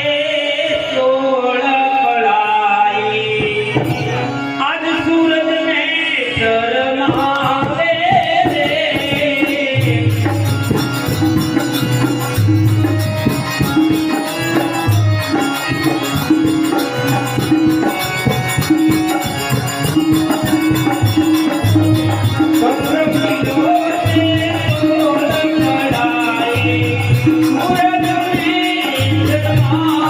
Oh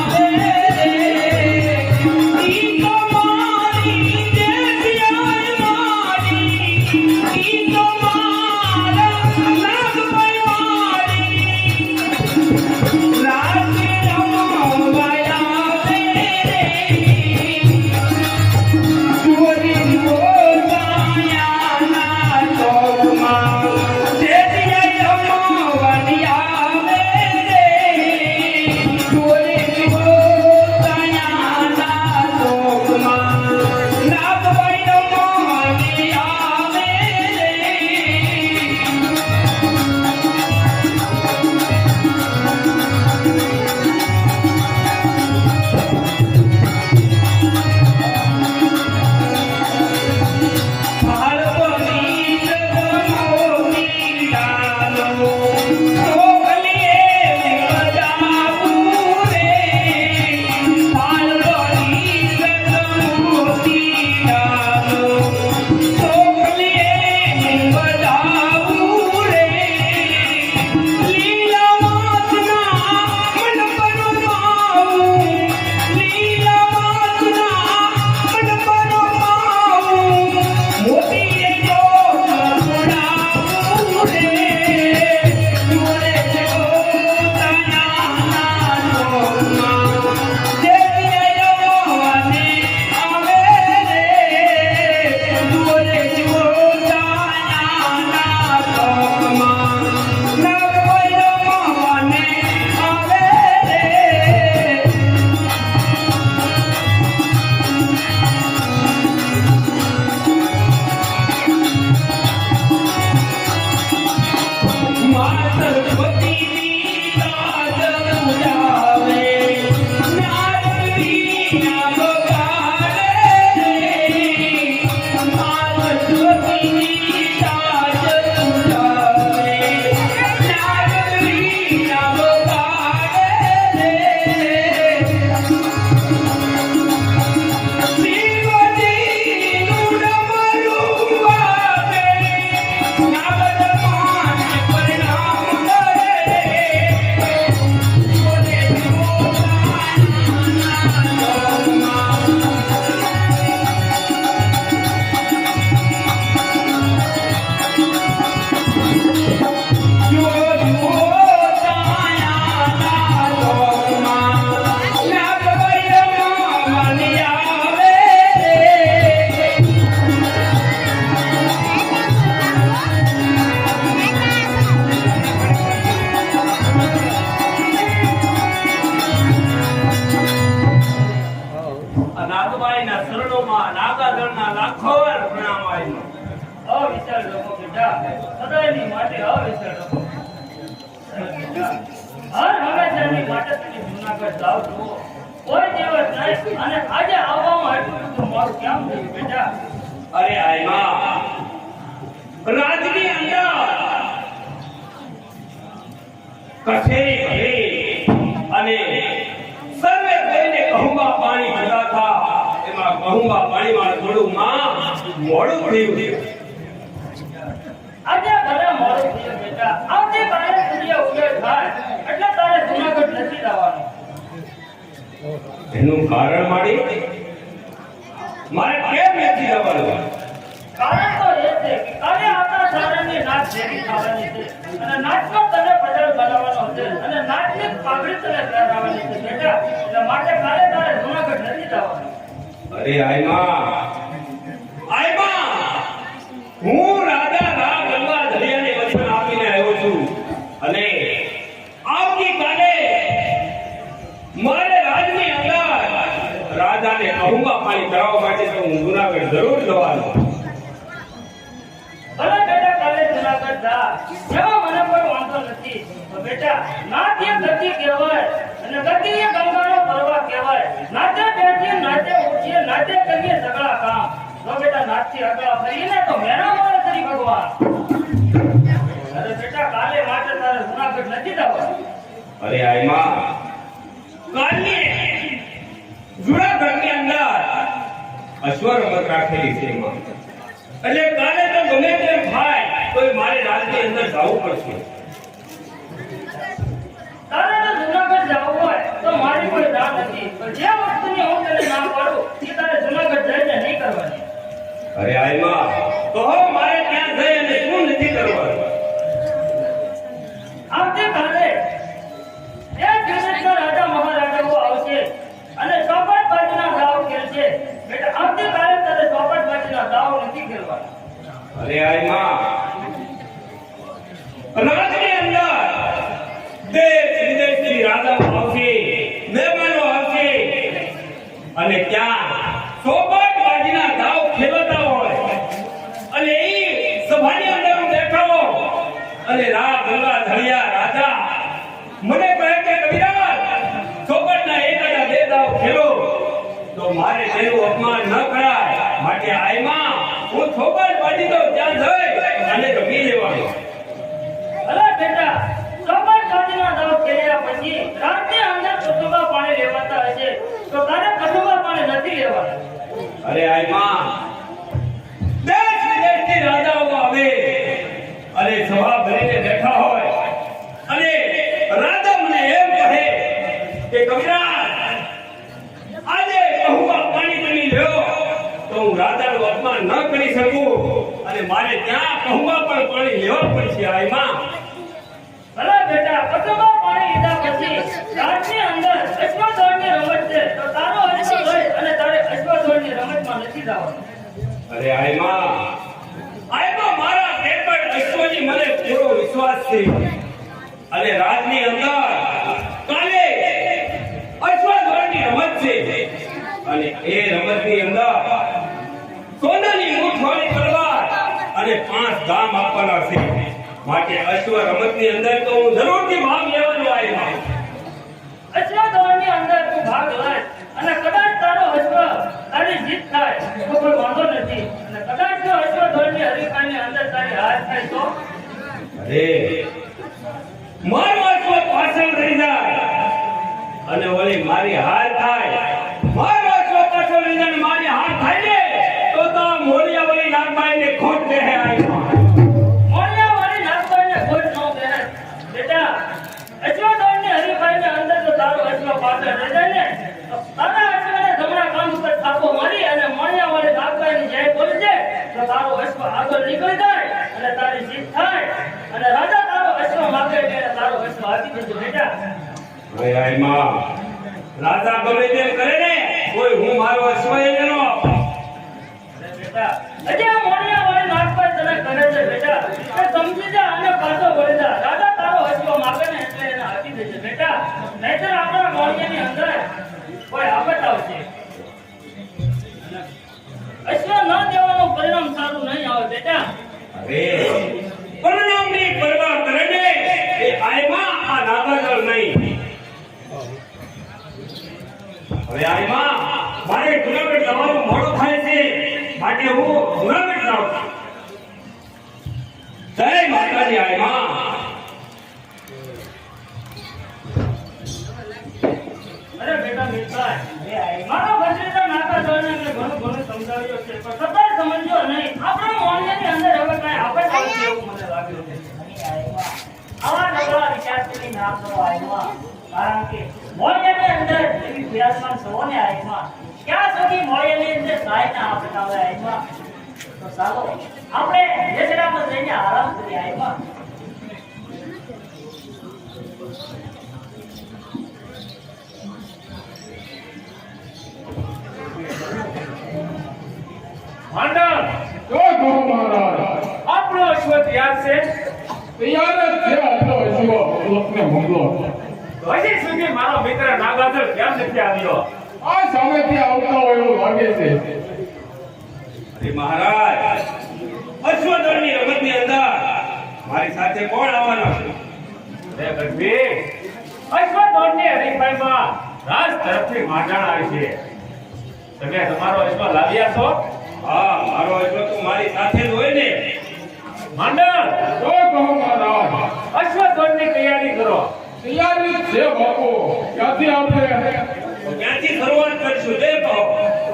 ચરણોમાં નાગાદળના લાખો વાર પ્રણામ આવ્યો. અવિચળ લોકો બેટા, સદાયની માટે અવિચળ લોકો. હર હંમેશાની માટે તમે જૂનાગઢ જાઓ છો. કોઈ દિવસ નહીં અને આજે આવવામાં એટલું બધું મોડું કેમ થયું બેટા? અરે આયમાં રાજની અંદર કચેરી કરી અને સર્વે કોઈને કહુંબા પાણી ભરતા હતા. એમાં કહુંબા પાણીમાં થોડું મોડું થયું. આજે ભલે મોડું થયું બેટા, આવતીકાલે સૂર્ય ઉદય થાય એટલે તારે જૂનાગઢ નથી જવાનું. એનું કારણ મારે કેમ નથી જવાનું? કારણ તો એ છે કે કાલે આપણા સારણની નાચ જેવી થવાની છે અને નાચમાં તને પટેલ બનાવવાનો છે અને નાચની પાઘડી તને પહેરાવવાની છે બેટા. એટલે માટે કાલે તારે જૂનાગઢ નથી જવાનું. અરે આયમા હું રાજા રામ ગંગા દરિયાને વચન આપીને આવ્યો છું અને આવતીકાલે મારે રાજની અંદર રાજાને કહુંબા પાણી કરાવવા માટે તો હું જૂનાગઢ જરૂર જવાનો. ભલે બેટા કાલે જૂનાગઢ જા, જેમાં મને કોઈ વાંધો નથી. તો બેટા નાચ એ ગતિ કહેવાય અને ગતિ એ ગંગાનો પ્રવાહ કહેવાય. નાચે બેઠીએ, નાચે ઉઠીએ, નાચે કરીએ સગળા કામ. જો બેટા નાચથી આગળ ફરીને તો મેરા મારે કરી ભગવાન. અરે બેટા કાલે માટે તારે જૂનાગઢ નથી જવાનું. અરે આયમા કાલે જૂનાગઢની અંદર અશ્વર રમત રાખેલી છે એમાં. એટલે કાલે તો ગમે તેમ થાય તો મારે રાજની અંદર જવું પડશે. તારે જો જૂનાગઢ જવું હોય તો મારી કોઈ ના નથી. જે વસ્તુની હું તને ના પાડું એ તારે જૂનાગઢ જઈને નહીં કરવાની. અરે આયમા તો મારે ત્યાં જઈ અને શું નથી કરવાનું? આવતીકાલે એક દિવસના રાજા મહારાજાઓ આવશે અને ચોપટ બાજુના દાવ ખેલશે. બેટા આવતીકાલે તારે ચોપટ બાજુના દાવ નથી ખેલવાના. અરે આયમા રાજની અંદર દેશ વિદેશથી રાજાઓ આવશે, મહેમાનો આવશે અને ત્યાં ચોપટ બાજુના દાવ ખેલતા હોય અને એ સભાની અંદર હું બેઠો અને રામ ગંગા ધળિયા રાજા મને કહે કે કવિરાજ ચોપટના એક આડા બે દાવ ખેલો તો મારે તેનું અપમાન ન કરાય. માટે આયમાં હું ચોપટ બાજી તો ત્યાં જઈ અને રમી લેવાનો. અરે બેટા ચોપટ બાજીના દાવ ખેલ્યા પછી રાતની અંદર કસુંબા પાણી લેવાતા હશે તો તારે કસુંબા પાણી નથી લેવાના. અરે આયમાં દેશ વિદેશથી રાજાઓ આવે અને સભા ભરીને બેઠા હોય અને રાજા મને એમ કહે કે કવિરાજ આજે કહુંબા પાણી તમે લ્યો તો હું રાજાનું અપમાન ન કરી શકું અને મારે ત્યાં કહુંબા પણ પાણી લેવા પડશે. આયમાં ભલે બેટા કહુંબા પાણી લીધા પછી રાજની અંદર અશ્વદોળની રમત છે તો તારો અશ્વ હોય અને તારે અશ્વદોળની રમતમાં નથી જવાનું. અરે આયમાં મારા પેપર અશ્વની મને પૂરો વિશ્વાસ છે અને રાજની અંદર કાલે અશ્વદોળની રમત છે અને એ રમતની અંદર સોનાની મૂઠવાળી તલવાર અને 5 ગામ આપવાના છે. માટે અશ્વ રમતની અંદર તો હું જરૂરથી ભાગ લેવાનો આવ્યો. અશ્વદોળની અંદર તું ભાગ લે અને કદાચ તારો અશ્વ તારી જીત થાય તો કોઈ વાંધો નથી અને કદાચ જો અશ્વદોળની હરીફાઈની અંદર તારી હાર થાય તો અરે મારો અશ્વ પાછળ રહી જાય અને ઓલી મારી હાર થાય. મારો અશ્વ પાછળ રહી જાય મારી હાર થાય ને તો મોરિયા વાળી નાગબાઈને ખોટ દે. મોરિયા વાળી નાગબાઈને ખોટ ન દે બેટા. અશ્વદોળની હરીફાઈની અંદર તો તારો અશ્વ પાછળ રહી જાય ને તો તારા અશ્વને જમણા કામ ઉપર થાપો મારી અને મોરિયા વાળી નાગબાઈની જય બોલી દે તો તારો અશ્વ આગળ નીકળી જાય અને તારી જીત થાય અને રાજા તારો અશ્વ માગે એટલે તારો અશ્વ આપી દેજો બેટા. હવે આયમાં રાજા ગમે તેમ કરે ને કોઈ હું મારો અશ્વ એને ન આપું. બેટા અજે મોરિયા વાળી નાગબાઈ તને કહે છે બેટા કે સમજી જા અને પાછો વળી જા. રાજા તારો અશ્વ માગે ને એટલે એને આપી દેજે બેટા. નહીંતર આપણા મોરિયાની અંદર કોઈ આફત આવશે. મારું નહીં આવે બેટા.
અરે પરિણામની પરવા કરે ને એ આયમાં આ નાગાજળ નહીં. હવે આયમાં મારે જુનાગઢ જવાનું મોડું થાય છે માટે હું જુનાગઢ જાઉં છું. જય માતાજી આયમાં.
અરે બેટા મિત્રાય, મારો ભત્રીજો નાતા જોઈને એટલે ઘણું ઘણું સમજાવ્યો છે પણ સફળ સમજ્યો નહીં. આપણા મોણિયાની અંદર હવે કાંઈ આપણે કાંઈ છે એવું મને લાગ્યું છે.
આવા નબળા વિચારથી ના કરો આયમાં, કારણ કે મોળિયાની અંદર એવી વિરાસમાન સૌને આયમાં, ક્યાં સુધી મોળિયાની અંદર સાય ના આપતા હોય આયમાં. તો ચાલો આપણે દેશડા પર જઈને આરામ કરીએ આયમાં.
માંડણ,
જો કહો મહારાજ,
આપણો અશ્વથ યાદ છે?
તૈયાર જ છે આપણો અશ્વ લોકને હુમલો.
તો હજી સુધી મારો મિત્ર નાગાજળ કેમ નથી આવ્યો?
આ સામેથી આવતા હોય એવું લાગે છે.
અરે મહારાજ, અશ્વદળની રમતની અંદર મારી સાથે કોણ આવવાનો છે?
રે ગઢવી, અશ્વદળની હરીફાઈમાં રાજ તરફથી માંડણ આવી છે. તમે તમારો અશ્વ લાવ્યા છો?
હા, મારો અશ્વ તો મારી સાથે જ હોય ને.
માંડણ,
જો કહો મહારાજ,
અશ્વદળની તૈયારી કરો.
તૈયારી જ છે બાપુ. ક્યાંથી આપણે
ક્યાંથી શરૂઆત કરશું તે કહો.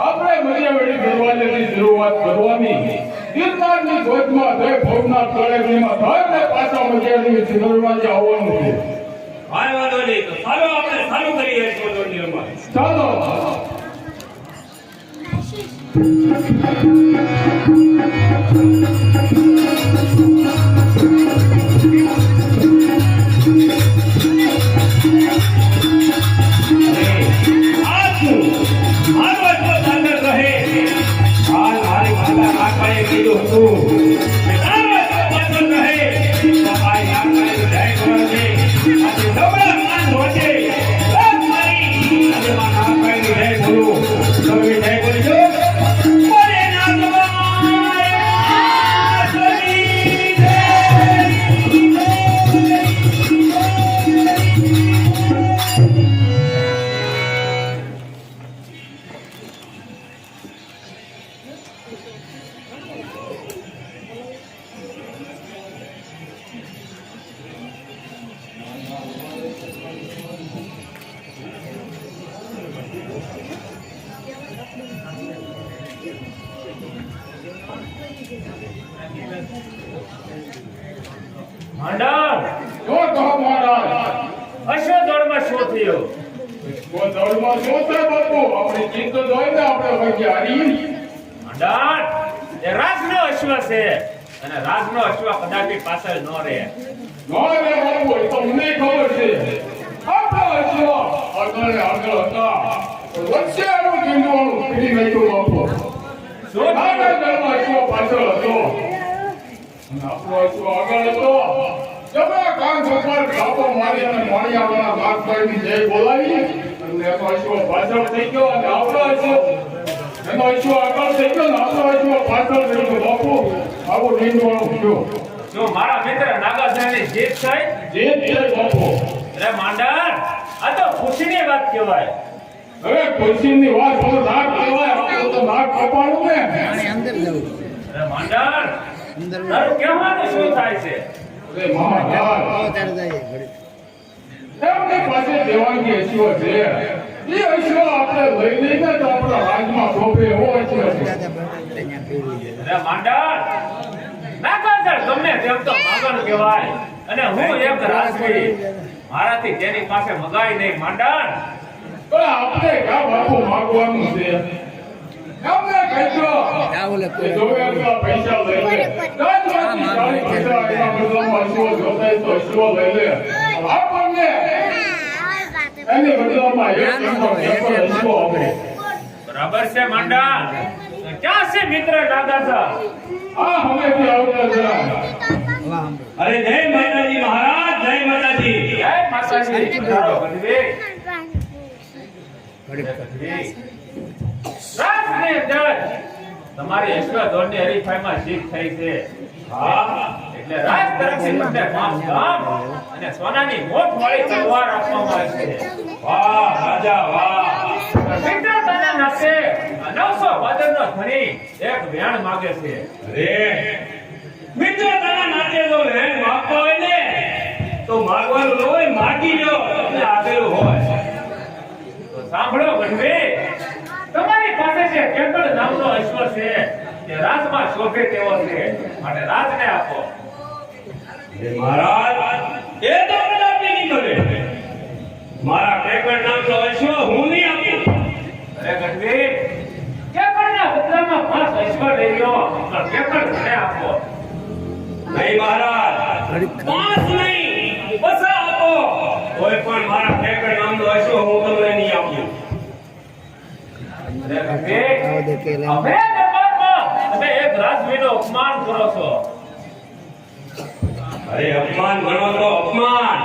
આપણે મર્યાવડી દરવાજેથી શરૂઆત કરવાની. ગિરનારની ગોદમાં જય ભવનાથ તળેટીમાં ધરને પાછા મર્યાવડી દરવાજે આવવાનું છે.
કાંઈ વાંધો નહીં, તો ચાલો આપણે ચાલુ કરીએ અશ્વદળની રમત.
ચાલો.
મારો અશ્વ સાથે રહે. હાલ મારી માતા કાકાએ કીધું હતું કે તારો અશ્વ પાછળ રહે તો મારી કાકાએ જય કરશે. આજે ડબલા કાન વચ્ચે રાત મારી આજે મારા કાકાએ જય બોલું. તમે જય બોલજો. બોલે નાગમાય જય.
માંડણ,
જો કહો મહારાજ,
અશ્વદળમાં શું થયું?
કોઈ દળમાં શું છે બાપુ? આપણી જીત તો જોઈ ને આપણે વચ્ચે હારી.
માંડણ, એ રાજનો અશ્વ છે અને રાજનો અશ્વ કદાપી પાછળ ન રહે.
નો રે બાપુ, એ તો મને ખબર છે. આપણો અશ્વ આગળ ને આગળ હતા. પણ વચ્ચે આનું જીંદવાનું ફરી નાખ્યું બાપુ.
શું
નાના
થયું?
દળમાં અશ્વ પાછળ હતો. અને આપણો અશ્વ આગળ હતો. જમણા કાન ઉપર કાપો મારી અને મોણિયાવાળા નાગભાઈની જય બોલાવી. અને એનો અશ્વ પાછળ થઈ ગયો અને આપણો અશ્વ એનો અશ્વ આગળ થઈ ગયો ને આપણો અશ્વ પાછળ થઈ ગયો બાપુ. આવું નીંદવાનું થયું.
શું મારા મિત્ર નાગાજળની જીત થઈ?
જે છે બાપુ.
અરે માંડણ, આ તો ખુશીની વાત કહેવાય.
હવે ખુરશીની વાત તો નાક કહેવાય. આપણે તો નાક કપાડું ને.
અને અંદર જવું
અરે માંડણ,
અંદર
તારું કહેવાનું શું થાય છે?
અરે મહારાજ,
ત્યારે જઈએ ઘડી.
એમની પાસે દેવાંગી અશ્વ છે. એ અશ્વ આપણે લઈ લઈને તો આપણા રાજમાં શોભે એવો અશ્વ છે.
ત્યાં પીવું છે.
અરે માંડણ, નાગાજળ ગમે તેમ તો માગણ કહેવાય અને હું એક રાજવી. મારાથી તેની પાસે મગાઈ નહીં. માંડણ,
પણ આપણે ક્યાં બાપુ માગવાનું છે? એમને કહેજો
આ ઓલે
કે જોવે એટલા પૈસા લઈ લે. રાજમાંથી સારી પૈસા એના બદલામાં અશ્વ જોતાય તો અશ્વ લઈ લે. આપણને એની બદલામાં એક અશ્વ આપો.
બરાબર છે માંડણ. ક્યાં છે મિત્ર નાગાજળ?
આ હમેથી આવતા જરા.
વાહ
અરે જય માતાજી મહારાજ, જય માતાજી.
જય માતાજી. તારો ગઢવી.
ઘડી
રાજની અંદર તમારી ઈશ્વરધોરની હરીફાઈમાં જીત થઈ છે.
હા
એટલે રાજ તરફથી તમને 5 ગામ અને સોનાની મોટવાળી તલવાર આપવામાં આવી છે.
વાહ રાજા વાહ
મિત્રતાના નાતે 900 વાદળનો ધણી એક વેણ માંગે છે.
અરે મિત્રતાના નાતે જો વેણ માંગતો હોય ને તો માગવાનું ન હોય માગી લો એટલે આપેલું હોય.
તો સાંભળો ગઢવી, તમારી પાસે જે કેકડ નામનો ઈશ્વર છે તે રાજમાં શોભે તેવો છે, માટે રાજને આપો.
અરે મહારાજ એ તો કદાપી નહીં કરે. મારા કેકડ નામનો ઈશ્વર હું નહીં આપું.
અરે ગઢવી, કેકડના બદલામાં 5 ઈશ્વર લઈ લો, પણ કેકડ મને આપો.
નહીં મહારાજ 5 નહીં બસ આપો. કોઈ પણ મારા કેકડ નામનો ઈશ્વર હું તમને નહીં આપું.
અરે ગઢવી, અમે દરબારમાં તમે એક રાજવીનો અપમાન કરો છો.
અરે અપમાન ગણો તો અપમાન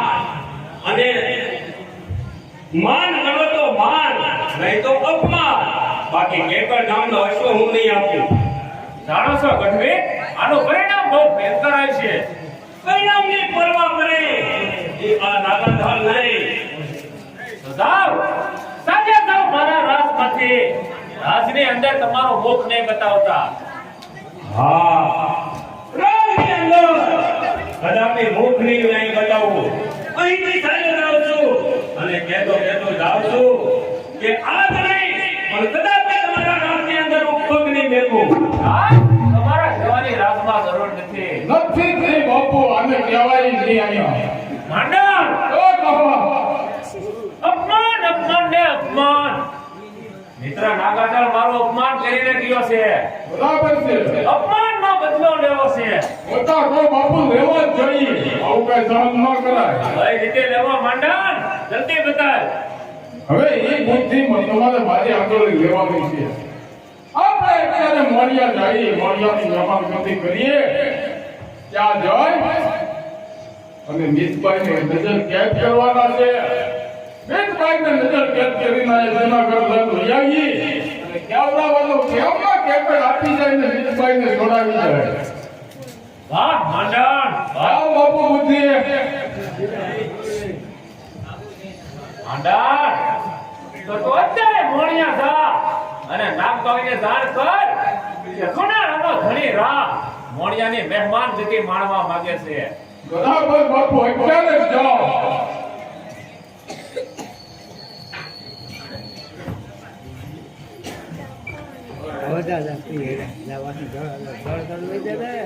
અને માન ગણો તો માન, નહીં તો અપમાન. બાકી કેકડ નામનો ઈશ્વર હું નહીં આપું.
જાણો છો ગઢવી, આનું પરિણામ બહુ ભયંકર આવશે.
પરિણામની પરવા કરે એ આ નાગાધાર નહીં.
તો જાઓ, સાંજે જાઓ મારા રાજમાંથી. રાજની અંદર તમારો મુખ નહીં બતાવતા.
હા રાજની અંદર કદાપી મુખ નહીં બતાવવું. અહીંથી ચાલ્યો જાઉં છું અને કહેતો જાઉં છું કે આજ નહીં પણ કદાપી તમારા રાજની અંદર હું પગ નહીં મેકું.
હા, તમારા જવાની રાજમાં જરૂર નથી.
નથી થઈ બાપુ, આને કહેવાય નહીં અહીંયા.
માંડણ,
ઓ બાપા,
અપમાન અપમાન ને અપમાન. મિત્ર નાગાચળ મારું અપમાન કરીને ગયો છે.
બરાબર છે.
અપમાનનો બદલો લેવો છે.
મોટા તો બાપુ લેવા જ જોઈએ. આવું કઈ સહન ન કરાય.
કઈ રીતે લેવો માંડણ? જલ્દી બતાવ.
હવે એ બુદ્ધિ તમારે મારી આગળ લેવાની છે. આપણે અત્યારે મોડિયા જઈએ, મોડિયાની જમાનગતિ કરીએ. ત્યાં જઈ અને મિતભાઈને નજર કેદ કરવાના છે. મિતભાઈને નજર કેદ કરીને જૂનાગઢ લઈ આવીએ અને કેવડાવવાનું કેવડા કેપડ આપી જાય ને મિતભાઈને છોડાવી જાય.
વાહ માંડણ, વાહ
આવ બાપુ બુદ્ધિ.
માંડણ. તો તું અત્યારે મોણિયા જા અને નાગભાઈને જાણ કર કે સોનારાનો ધણી રામ મોણિયાની મહેમાન ગતિ માણવા માંગે છે.
બરાબર બાપુ, અત્યારે જ જાઓ.
બધા જવાનું જળ લઈ જાય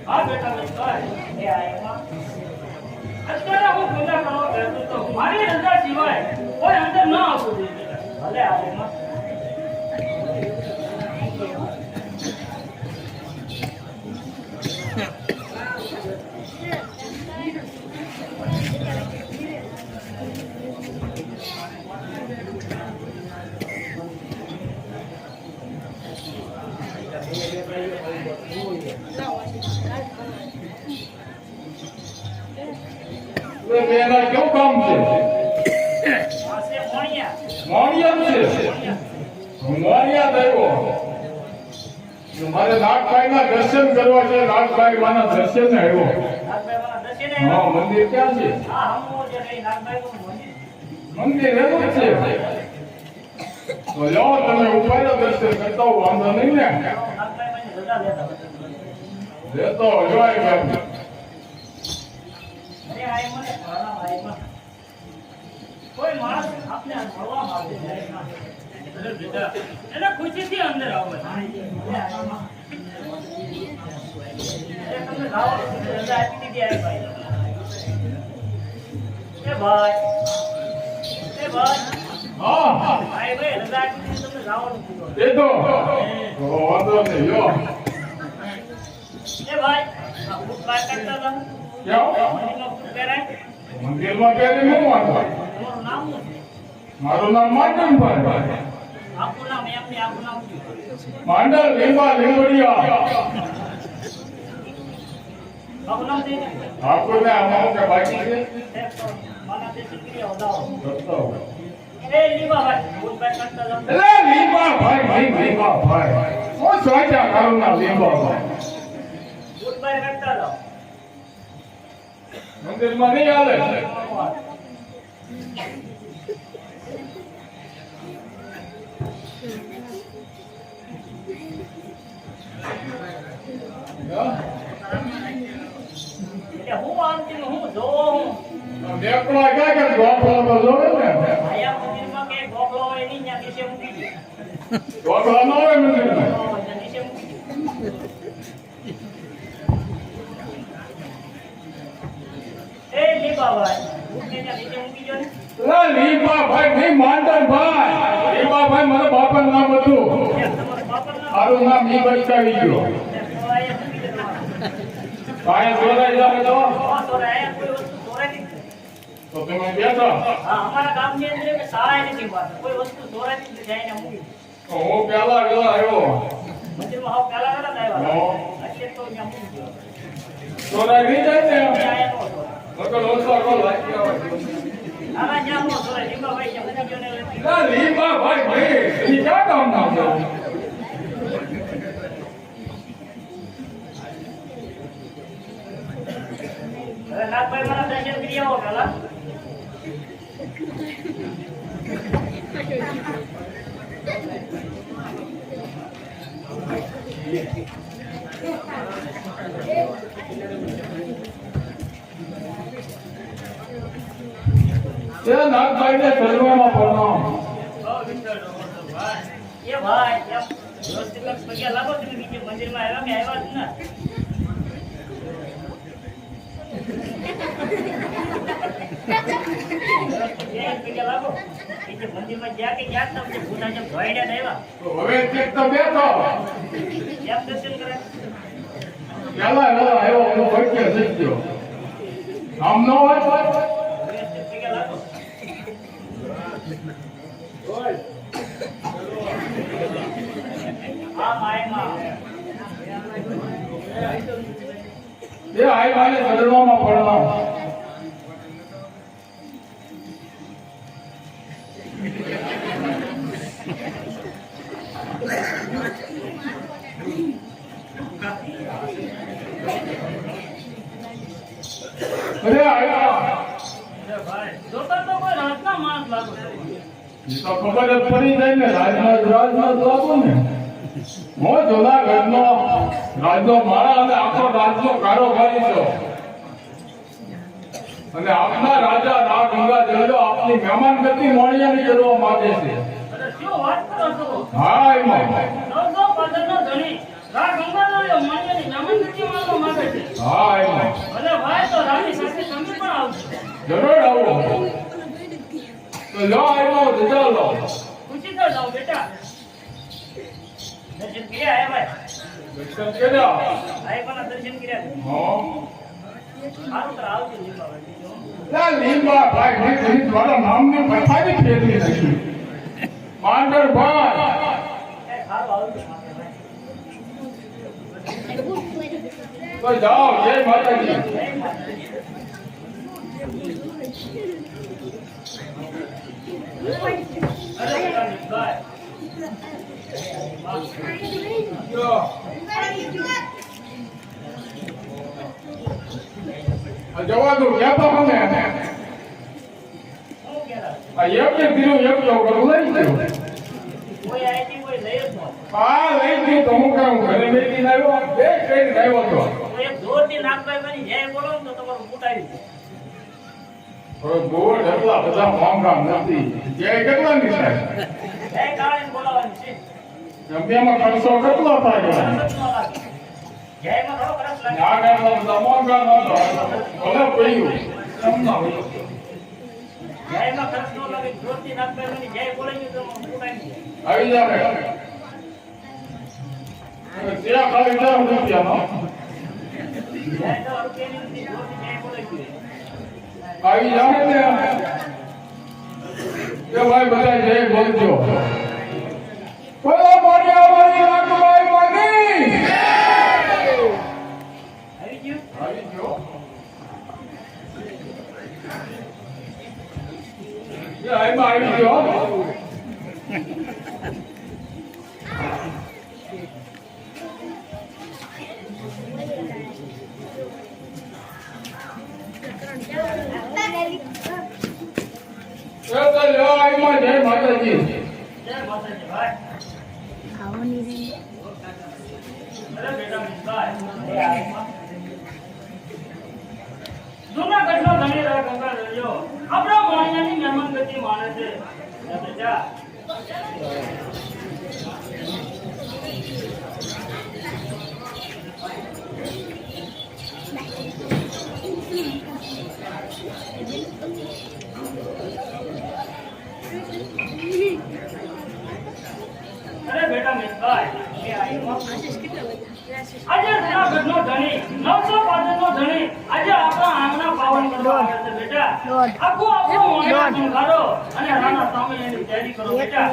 હા બેટા લંકાર,
એ આયમાં
અત્યારે હું પૂજા કરવા બેઠો તો મારી અંદર સિવાય કોઈ અંદર ન આવતું જોઈએ.
ભલે આયમાં
એના કેવું કામ છે?
પાસે મોણિયા
મોડિયા છે. મોડિયા થયો. મારે નાગભાઈના દર્શન કરવા છે. નાગભાઈ માના દર્શને આવ્યો.
નાગભાઈના દર્શને
હા, મંદિર ક્યાં છે?
હા હમો જે કઈ નાગભાઈનું મંદિર
મંદિર એવું જ છે. તો જાઓ તમે ઉપાડો દર્શન કરતા હો, વાંધો નહીં ને.
નાગભાઈ મને રજા લેતા
લેતો જોવાય બાપુ.
અરે આયમાં ને ઘણા આયમાં કોઈ માણસ આપણે મળવા માંગે છે આયમાં.
અરે બેટા, એને ખુશીથી અંદર આવે.
તમને જાઓ રજા આપી દીધી આય ભાઈ. એ ભાઈ
હા,
ભાઈ રજા આપી દીધી તમને જવાનું કીધું.
એ તો વાંધો નહીં. યો
એ ભાઈ આ બુક બાય કરતા હતા
ક્યાં?
મંદિરમાં બુક પહેરાય
મંદિરમાં પહેરી હું વાંધો.
તમારું નામ શું છે?
મારું નામ માધવભાઈ.
આપનું નામ એમને આપનું નામ શું?
માંડલ લીંબા લીંબડિયા
આપનું નામ દે.
આપણને આમાં કે બાકી છે
માના દર્શન કરી આવડાવો.
કરતો હોય.
એ લીંબાભાઈ, ભૂતભાઈ કરતા જાઓ.
એટલે લીંબા ભાઈ નહીં લીંબા ભાઈ હું સાચા કારુના લીંબા ભાઈ
ભૂતભાઈ કરતા જાઓ.
મંદિરમાં નહીં હાલે
એટલે હું આમથી હું જોઉં હું
દેખવા ક્યાં કે ગોખલા તો જોવે ને
આયા મંદિરમાં કે ગોખલો હોય નહીં ત્યાં નીચે મૂકી દે.
ગોખલા ન હોય મંદિરમાં
ત્યાં નીચે મૂકી દે. એ લીંબાભાઈ, ભૂતને ત્યાં નીચે મૂકી દો ને.
એટલે લીંબા ભાઈ નહીં માંડલ ભાઈ લીંબા ભાઈ મારા બાપાનું નામ હતું
તમારા બાપાનું નામ?
મારું નામ ઈ બચકાવી ગયો
તો આયા મૂકી દે તમારે.
કાંઈ જોડાઈ જાય તો
આયા કોઈ વસ્તુ ચોરાઈ નથી.
તો તમે બેઠા
હા, અમારા ગામની અંદર એક શાળા નથી પાછળ. કોઈ વસ્તુ ચોરાતી નથી, જઈને મૂકી.
તો હું પેલા વેલા આવ્યો
મંદિરમાં હાવ પહેલા વેલા જ આવ્યા.
હા.
અત્યારે તો ત્યાં મૂકી દો.
જોડાઈ નહીં જાય ને
આયા નો ચોરાય.
વગર ઓછા કો લાગી આવે
આના જ્યાં નો ચોરાય. લીંબાભાઈ ત્યાં મૂકી દો ને એટલે.
ના લીંબા ભાઈ ભાઈ ઈ ક્યાં કામ ના છે
હવે નાગભાઈ મારા દર્શન કરી આવો પહેલા.
એ નાગભાઈ ને ચરણોમાં પ્રણામ
એ ભાઈ એમ વ્યવસ્થિત લક્ષ પગ્યા લાગો તમે બીજે મંદિરમાં આવ્યા કે આવ્યા જ ના? એ પગ્યા લાગો. બીજે મંદિરમાં જ્યાં કે જ્યાં તમને ભૂતા જેમ ભોયડ્યા આવ્યા.
તો હવે ચેક તો બેઠો
એમ દર્શન કરે.
પેલા વેલા આવ્યો હું ભટકે શીખ્યો આમ ન હોય
વ્યવસ્થિત પગ્યા લાગો. આ માયમાં
એ આઈ માને ચરણોમાં પ્રણામ અરે આયા
ભાઈ જોતા તો કોઈ રાતના માણસ લાગો છો.
ઈ તો ખબર જ પડી જાય ને રાજમાં લાગો ને હું જુનાગઢનો રાજનો માળા અને આખો રાજનો કારોબારી છું અને આપના રાજા ના ગંગા જજો આપની મહેમાનગતિ મોણિયાની કરવા માંગે છે
અરે શું વાત કરો છો?
હા એમાં
નવસો પાદરનો ધણી રા ગંગાધર માન્યની નામંજૂરી માંગવા માંગે છે.
હા એમાં
અને ભાઈ તો રાની સાથે તમે પણ આવજો.
જરૂર આવો તો લો આવ્યો જજો લો
ખુશી તો જાઓ બેટા. દર્શન કર્યા હે ભાઈ?
દર્શન કર્યા
ભાઈ પણ દર્શન કર્યા.
હા
સારું તો આવજો લીંબાભાઈ. બીજું
ના લીંબા ભાઈ મેં કરી દ્વારા નામની પથારી ફેરવી નાખી માંડર ભાઈ
એ સારું આવજો ભાઈ.
તો જાઓ જય માતાજી
જય માતાજી. અરે ભાઈ
જવા દો ક્યાં તો અમે
શું કહેતા?
આ એક દીનું એક જો કરું લઈ ગયો
કોઈ આઈટી કોઈ લઈ જ ન.
હા લઈ ગયો તો હું કામ ઘરે બેસીને આવ્યો બે ટ્રેન આવ્યો તો
કોઈ એક જોરથી નાગભાઈ બની જય બોલો ને તો તમારું બૂટ આવી જાય.
હવે બોર્ડ એટલા બધા મોંઘા નથી જે કેટલાની થાય
જય કાળીને બોલાવવાની છે.
એમાં ખર્ચો કેટલો થાય
ખર્ચ ન લાગે. જયમાં થોડો ખર્ચ લાગે.
આ કેટલા બધા મોંઘા નતો ભલે પડ્યું એમ ના હોય
જયમાં ખર્ચ ન લાગે. જોરથી નાગભાઈ બની જય બોલાવી તો તમારું બૂટ
આવી
આવી જાય.
જાવે ત્યાં ખાલી 10 રૂપિયાનો
જય તો રૂપિયાની નથી. જોરથી જય બોલાવી.
આવી જાવે ને એ ભાઈ બધા જય બોલજો આઈમાં આવી ગયો આઈમાં જય માતાજી
જય માતાજી ભાઈ. અરે બેટા મિતભાઈ, એ આઈમાં. જૂનાગઢનો ધણી રાજ ગંગા રહ્યો આપણા મોણિયાની મહેમાન ગતિ માણે છે. એ બેટા અરે બેટા મિતભાઈ, એ આઈમાં. આજે જૂનાગઢનો ધણી 905 નો ધણી આજે આપણા આંગણા પાવન કરવા આવે છે બેટા. આખું આપણું મોઢા સંભાળો અને રાણા સામે એની તૈયારી કરો બેટા.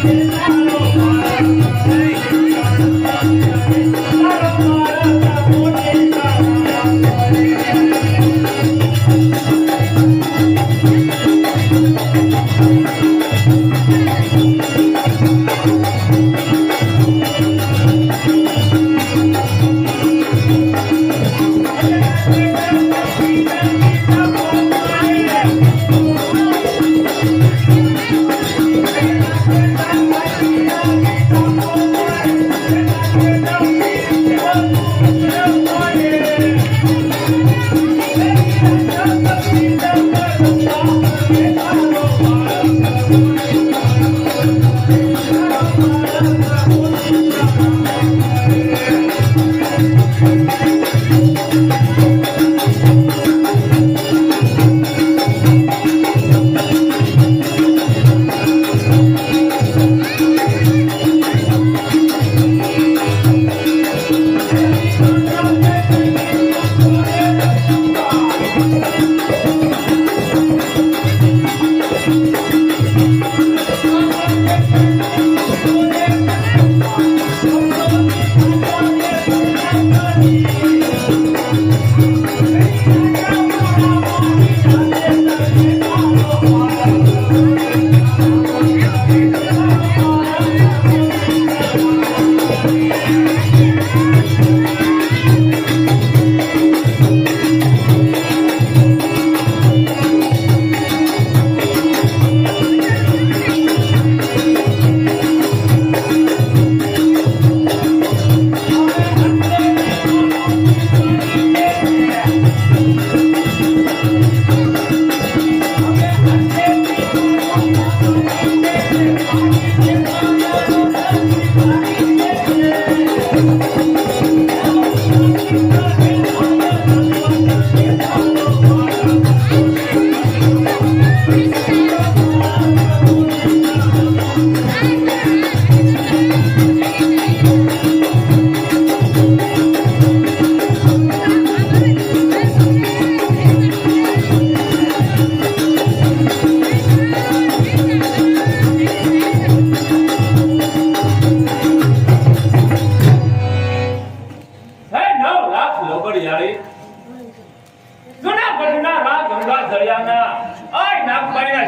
Thank you.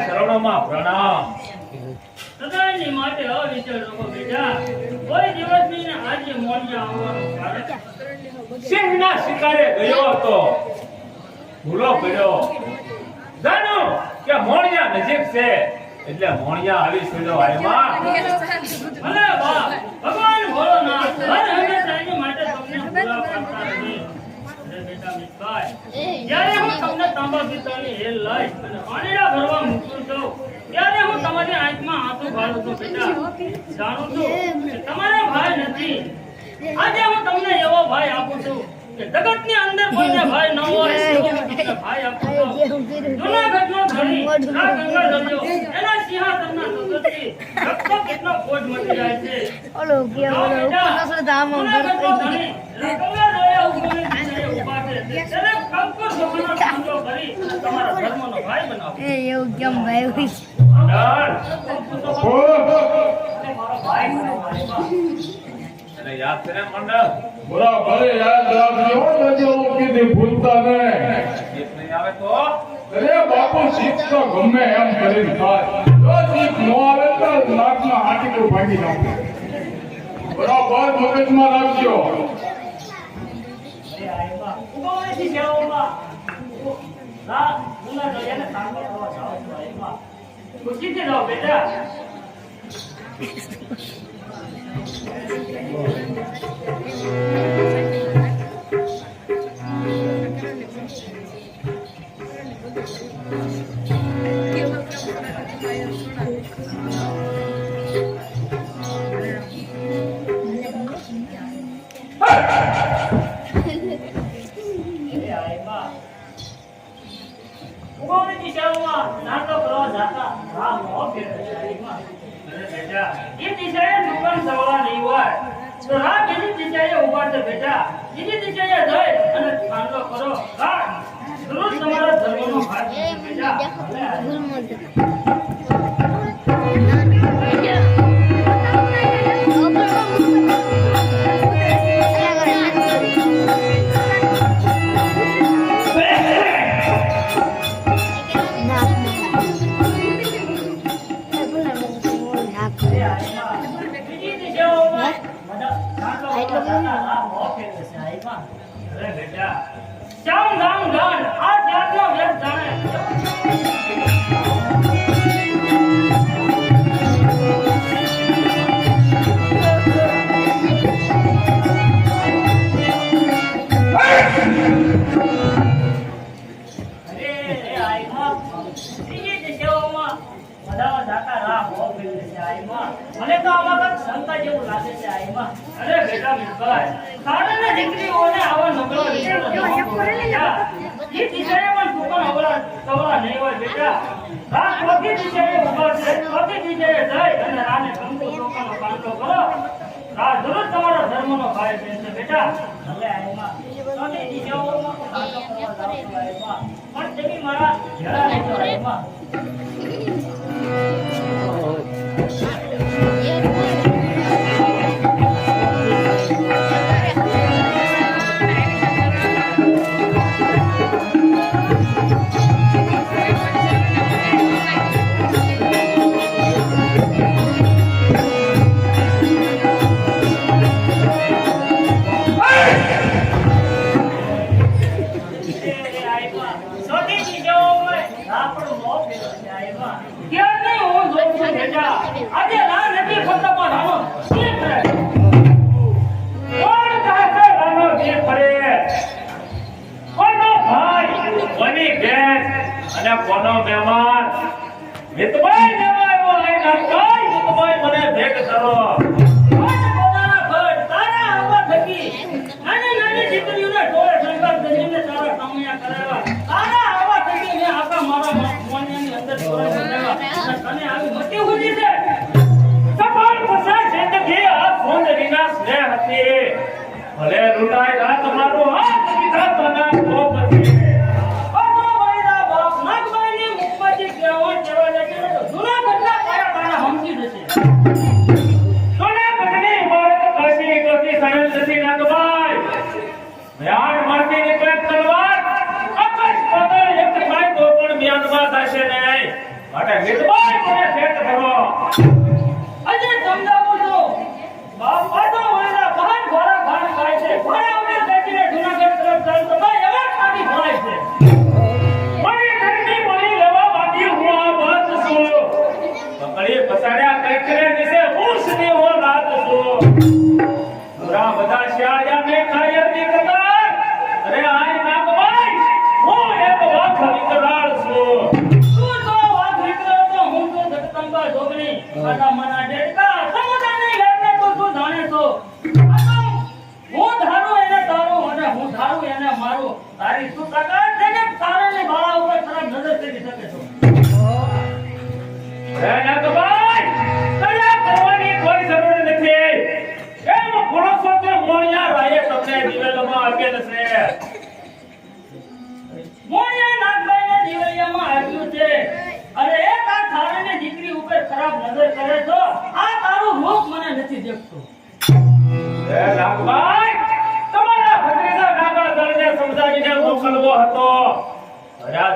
ચરણોમાં પ્રણામ.
સદાયની માટે અવિચળ રહો બેટા. કોઈ દિવસની ને આજે મોડિયા આવવાનું કારણ.
સિંહના શિકારે ગયો હતો, ભૂલો પડ્યો. જાણ્યું કે મોણિયા નજીક છે, એટલે મોણિયા આવી સીધો આયમાં.
ભલે બા, ભગવાન ભોળોનાથ હર હંમેશા એની માટે તમને પૂરા પાડતા રહે. અરે બેટા મિતભાઈ, જ્યારે હું તમને તાંબા પિત્તળની હેલ લઈ અને પાણીડા ભરવા મૂકું છું, ત્યારે હું તમારી આંખમાં આંસુ ગાળું છું બેટા. જાણું છું કે તમારા ભાઈ નથી. આજે હું તમને એવો ભાઈ આપું છું કે જગતની અંદર કોઈને ભાઈ ન હોય એવો હું તમને ભાઈ આપું છું. જૂનાગઢનો ધણી આ ગંગા નદીઓ એના સિંહાસનના સુગંધથી રક્તો કેટલો ખોજ મચી જાય છે.
ઓલો કે ઓલો ઉપરનો ધામ
જૂનાગઢનો ધણી ગંગા નદીએ ઉભરી દીકરીએ ઊભા છે. તેને કંકુ સોનાનો સાંજો કરી તમારા ધર્મનો ભાઈ બનાવો.
એ એવું કેમ ભાઈ હોય છે?
મારો ભાઈ બનાવો.
અને યાદ છે ને મંડળ?
બરાબર યાદ રાખજો, નદીઓ કીધી ભૂલતા નહીં.
ગીત નહીં આવે તો
અરે બાપુ શીખ તો ગમે એમ કરીને થાય. જો શીખ ન આવે તો નાકમાં હાટીકું ભાંગી નાખો. બરાબર મગજમાં રાખજો.
ઉગવણીથી સેવામાં ના ગુના દરિયાને સાંભળો થવા જાઓ છો એમાં ખુશીથી રહો બેટા. ઉગવણીથી સેવામાં નાટો કરવા જાતા રામ હો બેટા. અરે બેટા, એ દિશાએ દુકાન સવળા નહીં હોય તો રાહ બીજી દિશાએ ઉભા છે બેટા. બીજી દિશાએ જઈ અને ખાંડો કરો. રાહ જરૂર તમારા ધર્મનો ભાગ છે બેટા. માં અરે બેટા જામ જામ જાન આ જાતનો વેદ જાણે મને તો આમાં કંઈક શંકા જેવું લાગે છે આઈમાં અરે બેટા મિલભાઈ સારાને દીકરીઓને આવા નબળા વિચારો એ દિશાએ પણ તું પણ અવળા નહીં હોય બેટા રાત ચોથી દિશાએ ઉભા છે ચોથી દિશાએ જઈ અને રાને કંકુ ચોખાનો કાંટો કરો રા જરૂર તમારા ધર્મનો ભાઈ બનશે બેટા હવે આઈમાં ચોથી દિશાઓમાં કાંટો કરવા જાવ છો આઈમાં પણ તમે મારા ઘેરા રહેજો આઈમાં
કોનો મહેમાન મિતભાઈ લેવાયો આઈ નાખઈ મિતભાઈ મને ભેટ કરો
પોતાના ઘર તારા આવા થકી નાની નાની દીકરીઓને ટોળે સંગાર કરીને તારા કામયા કરાવ્યા તારા આવા થકી મેં આખા મારા મોનિયાની અંદર ટોળે સંગાવ્યા તને આવી મતી હુજી છે
સફળ પસાર જિંદગી આ ફોન વિના સ્નેહ હતી ભલે લૂંટાઈ રાત મારો હાથ પીધા તો ના કોપ હતી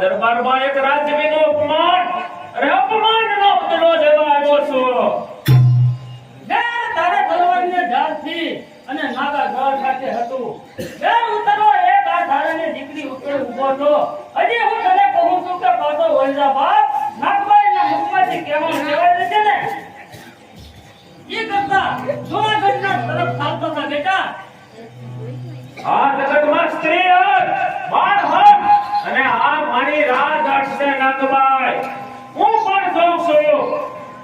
દરબારમાં એક રાજવીનો અપમાન અરે અપમાનનો બદલો લેવા આવ્યો છું
તારે તલવારને ઢાલથી અને નાગા ગળ સાથે હતું ઉતરો એક આ ધારાની દીકરી ઉપર ઊભો છો હજી હું તને કહું છું કે પાછો વળજા બાપ નાગભાઈના મુખમાંથી કહેવાનું કહેવાય છે ને એ કરતા જૂનાગઢના તરફ ચાલતો હતા બેટા
આ જગતમાં સ્ત્રી માન હક અને આ મારી રાજ અટશે નાગભાઈ હું પણ જોઉં છું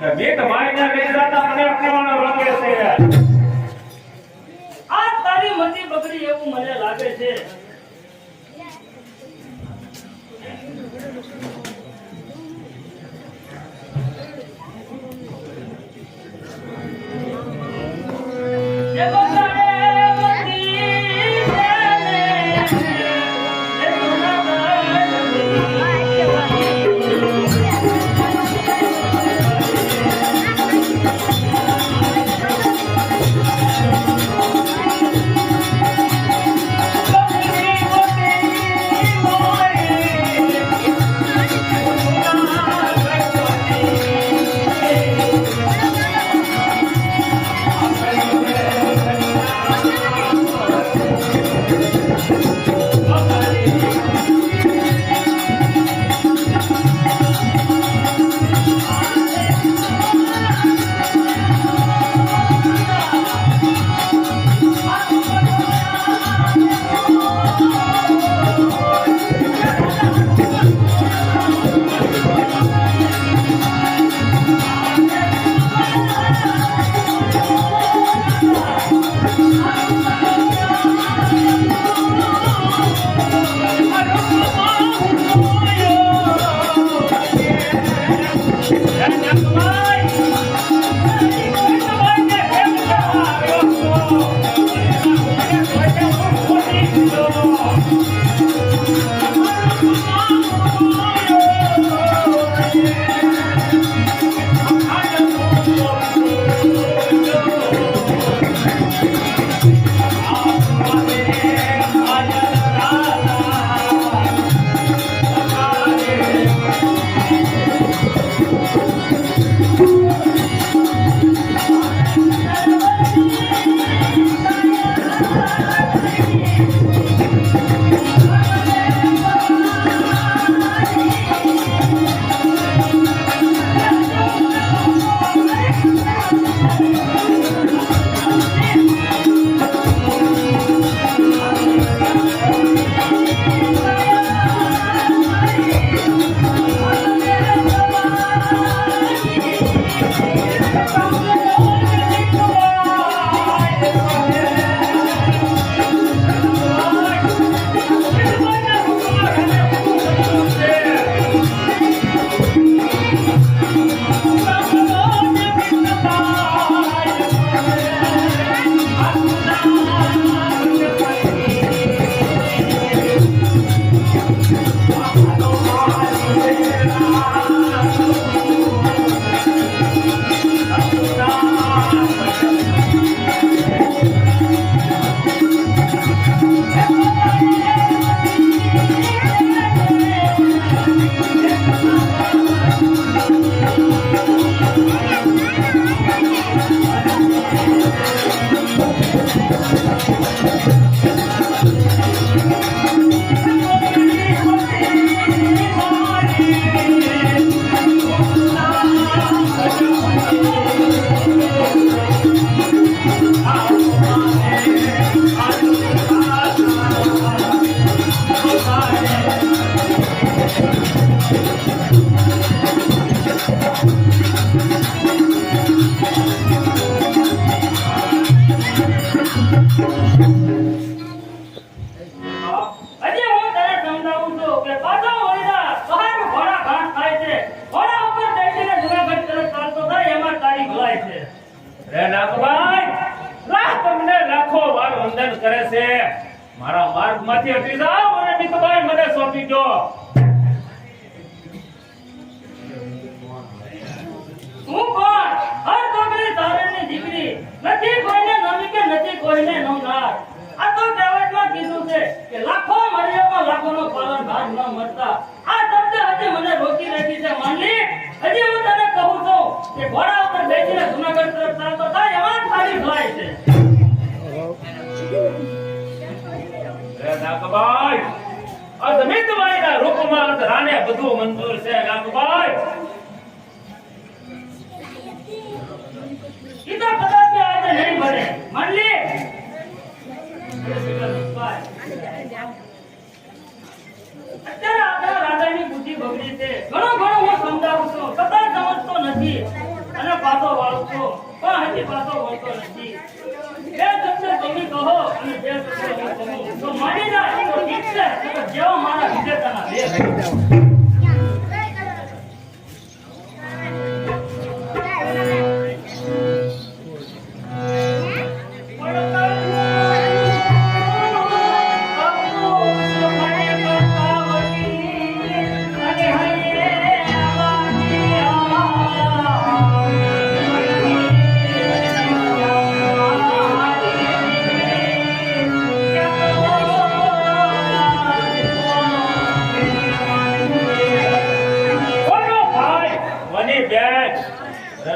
કે મેઘ મારીને બેજરાતા મને અપમાન લાગે છે
આ તારી મતી બગડી એવું મને લાગે છે
રે નાગભાઈ, રાહ તમને લાખો વાર વંદન કરે છે. મારા માર્ગમાંથી હટી જાઓ અને મિતભાઈ મને સોંપી દો.
હું કોણ? હર કોકરી તારણની દીકરી. નથી કોઈને નમી કે નથી કોઈને નમનાર. આ તો કહેવતમાં કીધું છે કે લાખો મર્યામાં લાખોનો પાલન ભાગ ન મળતા. આ શબ્દ હજી મને રોકી રાખી છે માનલી. હજી હું તને કહું છું કે ઘોડા ઉપર બેસીને જૂનાગઢ તરફ ચાલતો થાય એમાં જ તારી ભલાઈ છે.
રે નાગભાઈ, આ મિતભાઈના રૂપમાં રાને બધું મંજૂર છે. નાગભાઈ,
સીધા કદાચ આજે નહીં ભરે માનલી. અત્યારે આપણા રાજાની બુદ્ધિ બગડી છે. ઘણું હું સમજાવું છું છતાં સમજતો નથી અને પાછો વાળું છું પણ હજી પાછો વળતો નથી. બે શબ્દ તમે કહો અને બે શબ્દ હું કહું તો માની જાય તો ઠીક છે, જેવો મારા વિજેતાના બે.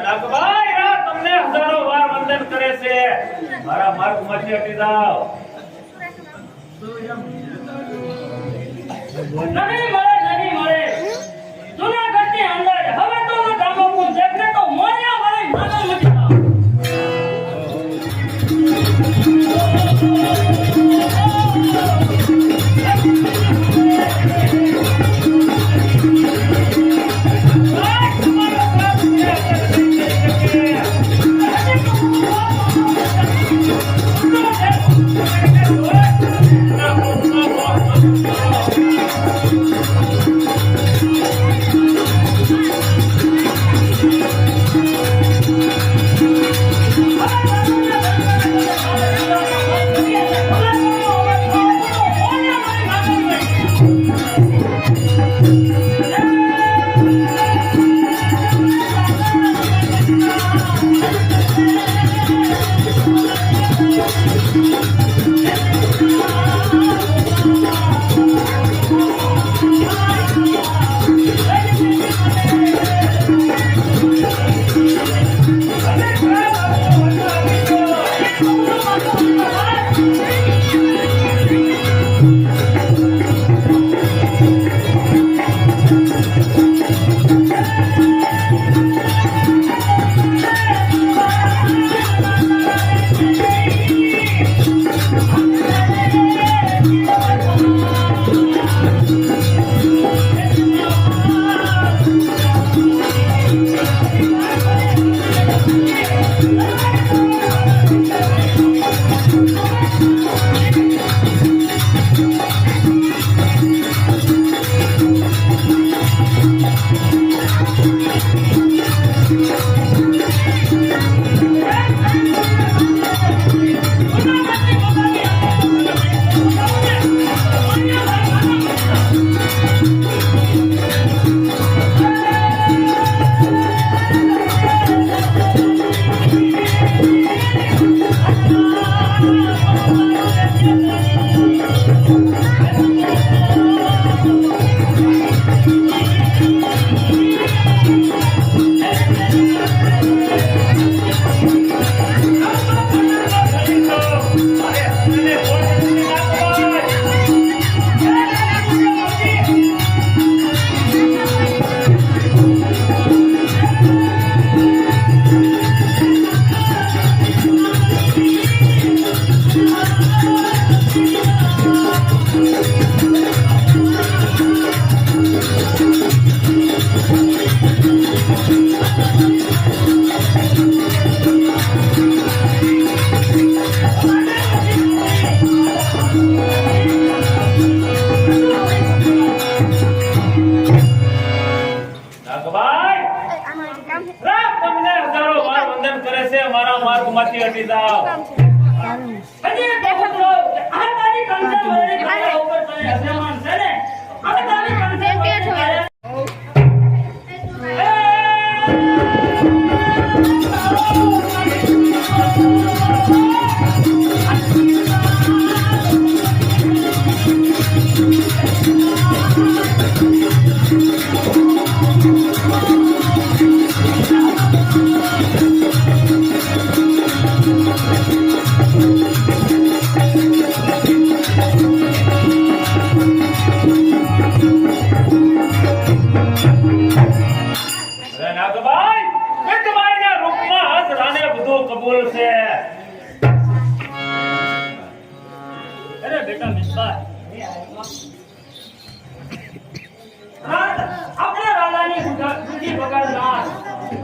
નાગભાઈ, રા તમને હજારો વાર વંદન કરે છે. મારા માર્ગમાંથી હટી જાઓ.
નહીં મળે. જૂનાગઢની અંદર હવે તો હું ગામોમાં દેખને તો મોયા વાળી નાનો નથી થાવ.
Thank you. નાગભાઈ, રાત તમને હજારો વાર વંદન કરે છે, મારા માર્ગમાંથી હટી જાઓ.
હજી એક વખત રહો. આ તારી કંસર વરણી તારા ઉપર તને અભિમાન છે ને? આ તારી કંસર વરણી તારે-
અરે નાગભાઈ, મિતભાઈના રૂપમાં હજ રાને બધું કબૂલ છે.
અરે બેટા મિતભાઈ, આપણે રાજાની બુદ્ધિ બગાડનાર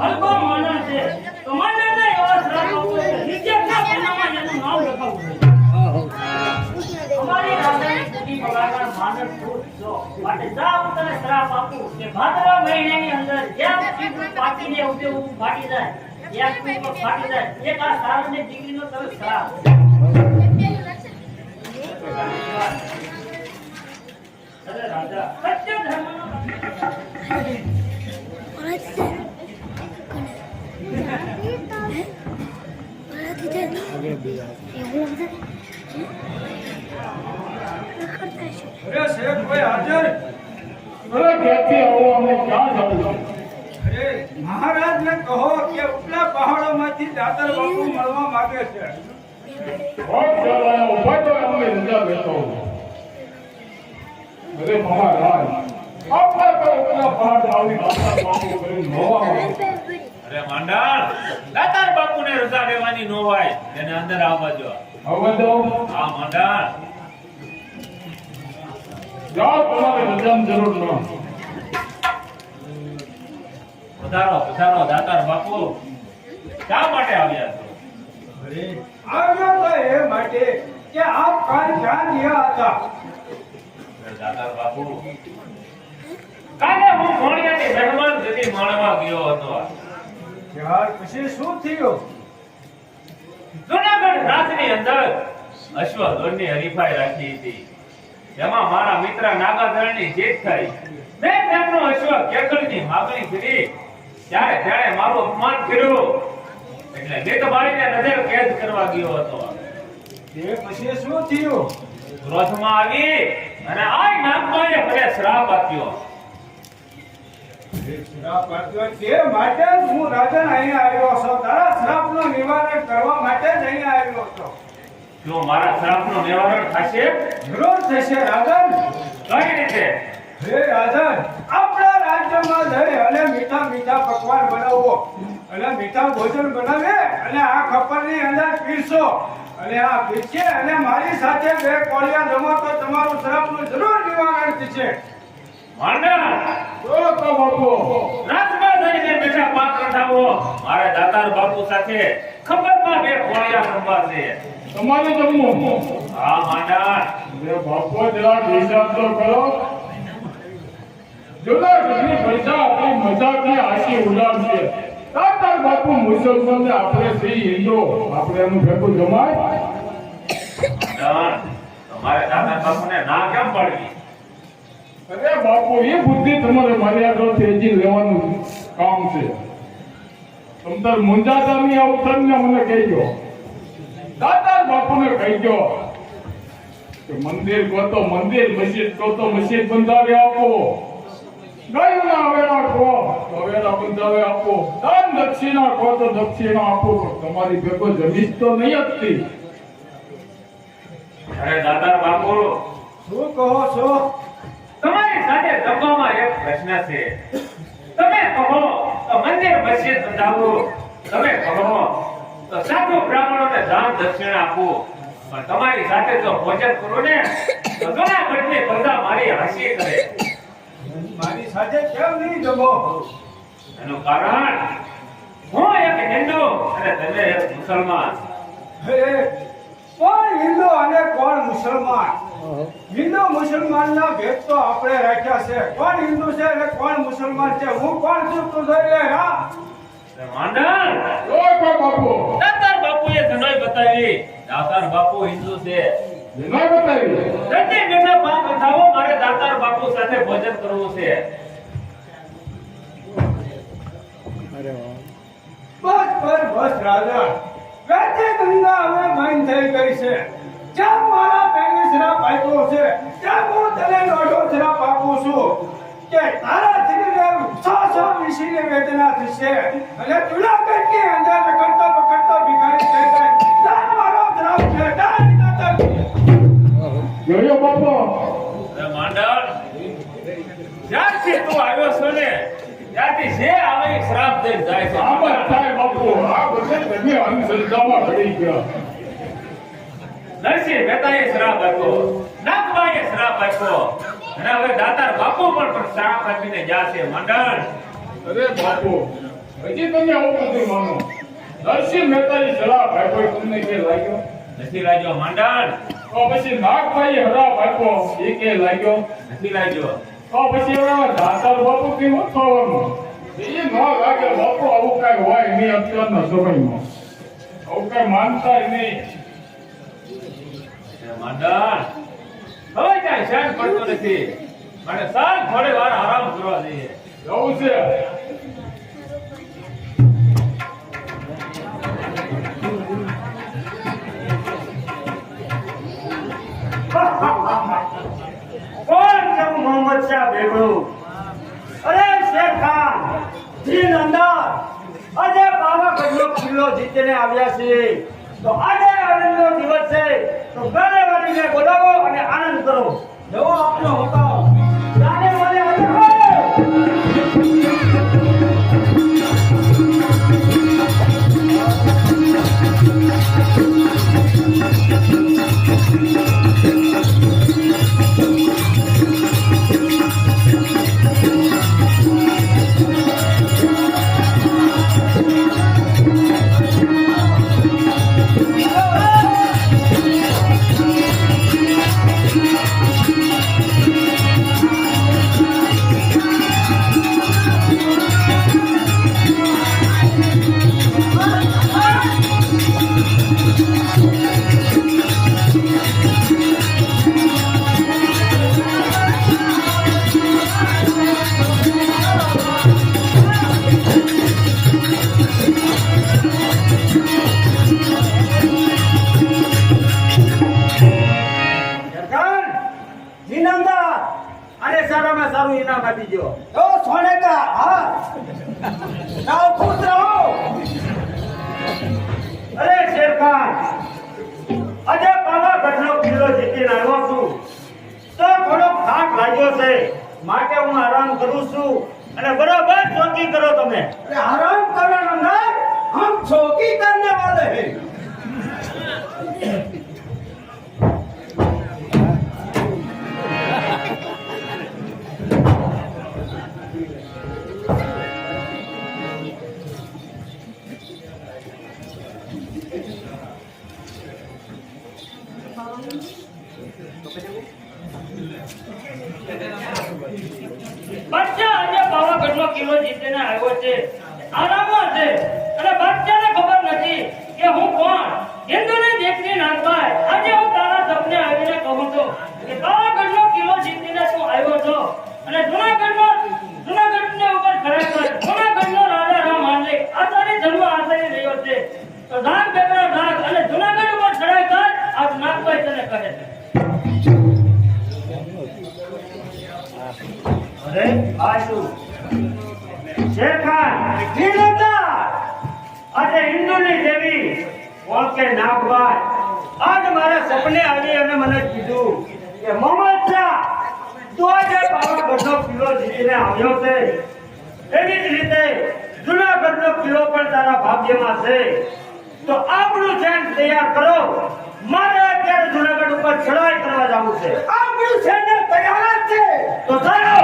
હલકો માણસ છે. તો મને ને એવા શ્રાપ આપો કે નીચેના પાનામાં એનું નામ લખાવવું છે. અમારી રાજાની બુદ્ધિ બગાડનાર માણસ તું છો. માટે જા હું તને શ્રાપ આપું કે ભાદરવા મહિનાની અંદર જેમ ચીકુ પાકીને ઉભું ફાટી જાય, એક ચીકુ ફાટી જાય, એક આ સારણની દીકરીનો તને શ્રાપ. અરે રાજા, સત્ય ધર્મનો
અરે શેઠ ભાઈ હાજર.
અરે ક્યાંથી આવો, અમે ક્યાં જવું છે?
અરે મહારાજને કહો કે ઉપલા પહાડોમાંથી દાતર બાપુ મળવા માંગે છે.
बहुत चला है ऊपर तो हमें इंतजार करता हूँ। अरे महाराज, आपने तो इतना पहाड़ डाली रास्ता बाबू करी नोवा हो।
અરે માંડાણ, દાતાર બાપુને રજા દેવાની ન હોય, એને અંદર આવવા દો.
હવે तो
આ માંડાણ,
जाओ तुम्हारे रजाम जरूर ना।
પધારો પધારો દાતાર બાપુ, શા માટે આવ્યા છો?
અરે આવ્યો તો એ માટે કે આપ કાલ ક્યાં ગયા હતા?
અરે દાતાર બાપુ, કાલે હું મોણિયાની મહેમાન ગતિ માણવા ગયો હતો.
ત્યાર પછી શું થયું?
જૂનાગઢ રાજની અંદર અશ્વદોડની હરીફાઈ રાખી હતી. એમાં મારા મિત્ર નાગાધરણની જીત થઈ. મેં તેમનો અશ્વ કેકળની માગણી કરી, ત્યારે તેણે મારું અપમાન કર્યું. એટલે મિતભાઈને નજર કેદ કરવા ગયો હતો.
તે પછી શું થયું?
ક્રોધમાં આવી અને આ નાગભાઈએ મને શ્રાપ આપ્યો.
શ્રાપ આપ્યો તે માટે જ હું રાજન અહીંયા આવ્યો છું. તારા શ્રાપનું નિવારણ કરવા માટે જ અહીંયા આવ્યો છું.
જો મારા શ્રાપનું નિવારણ થશે?
જરૂર થશે રાજન.
કઈ રીતે?
હે રાજન, આપણા રાજ્યમાં જઈ અને મીઠા મીઠા પકવાન બનાવો અને મીઠા ભોજન બનાવે અને આ ખપરની અંદર પીરસો અને આ પીરસે અને મારી સાથે બે કોળિયા જમો તો તમારું શ્રાપનું જરૂર નિવારણ થશે.
માંડા,
तो बाबू,
રાજમાં જઈને બેઠા પાક રંધાવો. મારે દાતાર બાપુ સાથે ખબરમાં બે કોળિયા રમવા છે.
तुम्हारे जम्मू।
હા માંડા,
अरे बापू जरा हिसाब तो करो। जुला कितनी पैसा अपनी मजा की आशी उड़ाड़ છે. તાતાર બાપુ મુસલમાન ને આપણે સહી હિન્દુ આપણે એનું ભેગું જમાય.
તમારે દાતાર બાપુને ના કેમ પાડવી?
અરે બાપુ એ બુદ્ધિ તમારે મારી આગળ તેજી લેવાનું કામ છે. તમતાર મુંજાતાની અવસરને મને કહેજો. દાતાર બાપુને કહેજો કે મંદિર કહો તો મંદિર, મસ્જિદ કહો તો મસ્જિદ બંધાવી આપો. ગાયોના હવેલા કહો તો હવેલા બંધાવી આપો. દાન દક્ષિણા કહો તો દક્ષિણા આપો. તમારી ભેગો જમીન તો નહીં હતી.
અરે દાતાર બાપુ,
શું કહો છો?
તમારી સાથે સભામાં એક પ્રશ્ન છે. તમે કહો તો મંદિર મસ્જિદ બંધાવો, તમે કહો તો સાધુ બ્રાહ્મણોને દાન દક્ષિણા આપો. પણ તમારી સાથે જો ભોજન કરું ને તો જૂનાગઢની પ્રજા મારી હાંસી કરે.
મારી સાથે કેમ નહીં જમો?
એનું કારણ મુસલમાન.
હે, કોણ હિન્દુ અને કોણ મુસલમાન? હિન્દુ મુસલમાનના ભેદ તો આપણે રાખ્યા છે. કોણ હિન્દુ છે અને કોણ મુસલમાન છે? હું કોણ છું તું જોઈ લે. હા,
માંડણ
ઓય બાપુ
દાતાર બાપુએ જનોઈ બતાવી. દાતાર બાપુ હિન્દુ છે.
વિનય બતાવી
જલ્દી બેટા બાપ બતાવો, મારે દાતાર બાપુ સાથે ભોજન કરવું છે.
અરે વાહ.
બસ રાજા, વેચે ગંગા હવે મન થઈ ગઈ છે. જેમ મારા બેને શ્રાપ આપ્યો છે તેમ હું તને દોઢો શ્રાપ આપું છું કે તારા શરીરે 600 વિષયની વેદના થશે અને જુનાગઢની અંદર કરતો ભિખારી થઈ જાય. તાર મારો શ્રાપ છે.
જોયો બાપુ
અરે માંડણ, જ્યારથી તું આવ્યો છો ને ત્યારથી જે આવે એ શ્રાપ દઈને જાય છે.
આ બસ થાય બાપુ આ બધે તમે અંધશ્રદ્ધામાં પડી ગયા
નરસિંહ મહેતાએ શ્રાપ આપ્યો, નાગબાઈએ શ્રાપ આપ્યો અને હવે દાતાર બાપુ પણ શ્રાપ આપીને ગયા છે. માંડણ,
અરે બાપુ હજી તમે આવું બધું માનો નરસિંહ મહેતાની સલાહ ભાઈ તમને કે લાગ્યો
નથી લાગ્યો. માંડણ,
તો પછી નાગભાઈ હરાબ આપ્યો એ કે લાગ્યો
નથી લાગ્યો.
તો પછી એવા દાતાર બાપુ કે ન થવાનું એ ન લાગે બાપુ આવું કઈ હોય નહીં અત્યારના સમયમાં આવું કઈ માનતા નહીં
માંડણ, હવે ક્યાંય શાંત પડતો નથી. મને સાંજ થોડી વાર આરામ કરવા દઈએ.
એવું છે
કોણ છે મોહમ્મદ શાહ બેગડું? અરે શેર ખાન જીન અંદર આજે પાવાગઢનો કિલ્લો જીતીને આવ્યા છીએ. તો આજે આનંદનો દિવસ છે, તો ઘરે વાળીને બોલાવો અને આનંદ કરો. એવો આપનો હુકમ. જાને મને આજે સારામાં સારું ઇનામ આપી દો. ઓ સોનેકા, હા જાઓ ખુશ રહો. અરે શેરખાન, આજે પાવાગઢનો કિલ્લો જીતીને આવ્યો છું તો થોડો થાક લાગ્યો છે, માટે હું આરામ કરું છું અને બરાબર ચોકી કરો તમે. અરે આરામ કરવાનો ના, હમ ચોકી કરને વાલે હે.
બાદશાહ આજે પાવાગઢનો કિલ્લો જીતીને આવ્યો છે, આરામમાં છે અને બાદશાહને ખબર નથી કે હું કોણ. હિન્દુની દેશની નાગભાઈ, આજે હું તારા સપને આવીને કહું છું કે પાવાગઢનો કિલ્લો જીતીને તું આવ્યો છો અને જૂનાગઢને ઉપર ખરેખર જૂનાગઢનો રાજા રામ માંડલિક આસાની જન્મ આસાની રહ્યો છે. તો ધાક બેકડા ધાક અને જૂનાગઢ ઉપર ચડાઈ કર, આ નાગભાઈ તને કહે છે.
અરે આ શું શેરખાન જીનતા, આજે હિન્દુની દેવી કોણ કે નાગભાઈ આજ મારા સપને આવી અને મને કીધું કે મોહમ્મદ શાહ તું આજે પાવાગઢનો કિલ્લો જીતીને આવ્યો છે, એવી જ રીતે જૂનાગઢનો કિલ્લો પણ તારા ભાગ્યમાં છે. તો આપણું સેન તૈયાર કરો, મારે અત્યારે જૂનાગઢ ઉપર ચડાઈ કરવા જવું છે. આપણું સેન તૈયાર જ છે, તો ચાલો.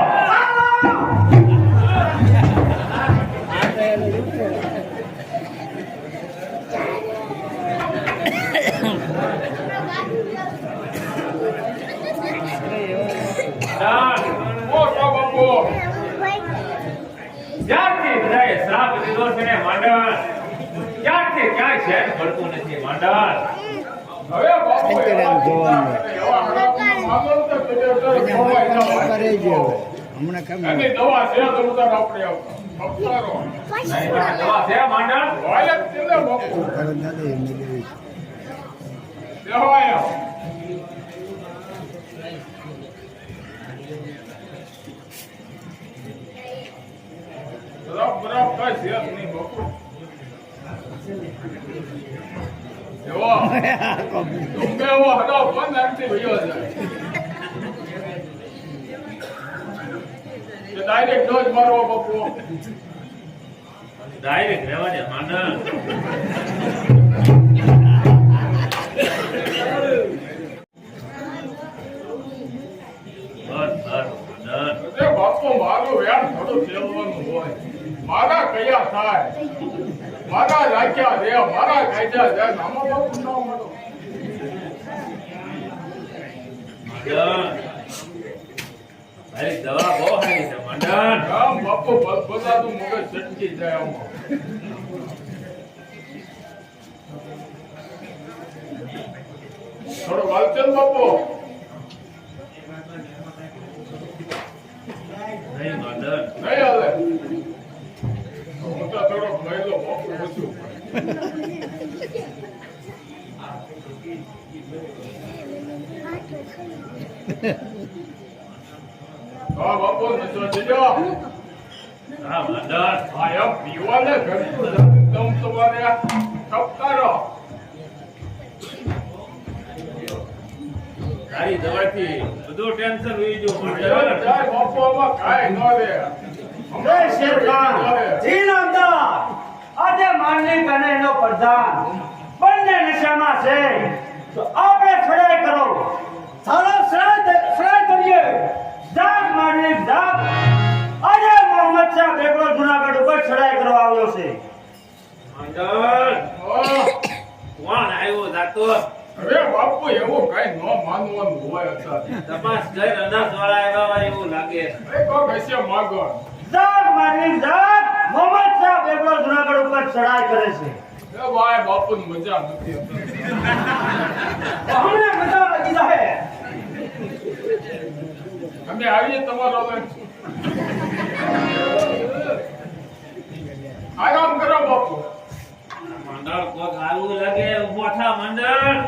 શ્રાપ દીધો છે ને માંડણ ક્યાંથી ક્યાંય શેર પડતું નથી માંડણ
હવે બાપુ
અંતરામ જોવાનું.
એવા હરામનો મામલો તો પેલે ખોવાઈ જવાય.
કરે છે હવે હમણાં કેમ
એની દવા છે તો ઉતાર આપણે અપસારો
નહીં પણ દવા છે માંડણ
હોય જ છે ને બાપુ
કરે નથી એમની લેવી છે.
કહેવાય બરાબર કઈ છે જ નહીં બાપુ એવો તમે એવો હડો પણ નાખતી ભયો છે ડાયરેક્ટ ડોઝ મારવો બાપુ
ડાયરેક્ટ રહેવા દે માંડણ બસ બસ માંડણ
અરે બાપુ મારું વ્યાજ થોડું ફેરવાનું હોય મારા કયા થાય મારા રાખ્યા રે મારા કાયદા છે નામો બાપુ ન મળો
માંડણ મારી દવા બહુ સારી છે માંડણ
આમ બાપુ બધા તું મગજ ચટકી જાય આમાં થોડો વાલચંદ બાપુ
નહીં માંડણ
નહીં હાલે હું તો થોડો મહિલો બાપુ ઓછું હા બાપુ નચો જજો
હા માંડણ
આ એમ પીવાને ઘરનું દમ તમારે ઠપકારો
તારી દવાથી બધું ટેન્શન ઉઈ ગયું માંડણ
જાય બાપુ આમાં કાંઈ ન રે
જય શેરખાન જી નામદાર આજે માંડલિક અને એનો પ્રધાન બંને નશામાં છે તો આપણે છડાઈ કરો સારો શ્રાય કરીએ જાગ માંડલિક જાગ આજે મોહમ્મદ શાહ બેગડો જુનાગઢ ઉપર છડાઈ કરવા આવ્યો છે
માંડણ કોણ આવ્યો જાતો
હવે બાપુ એવું કઈ ન માનવાનું હોય અત્યારે
તપાસ કરી અનાજ વાળા આવ્યા હોય એવું લાગે
એ કોક હશે માગણ
જાગ માંડલિક જાગ મોહમ્મદ શાહ બેગડો જુનાગઢ ઉપર ચડાઈ કરે છે
એ ભાઈ બાપુ મજા નથી
અમને મજા લાગી જાય
અમે આવીએ તમારો આરામ કરો બાપુ
માંડણ કોક આવું લાગે ઉભો થા માંડણ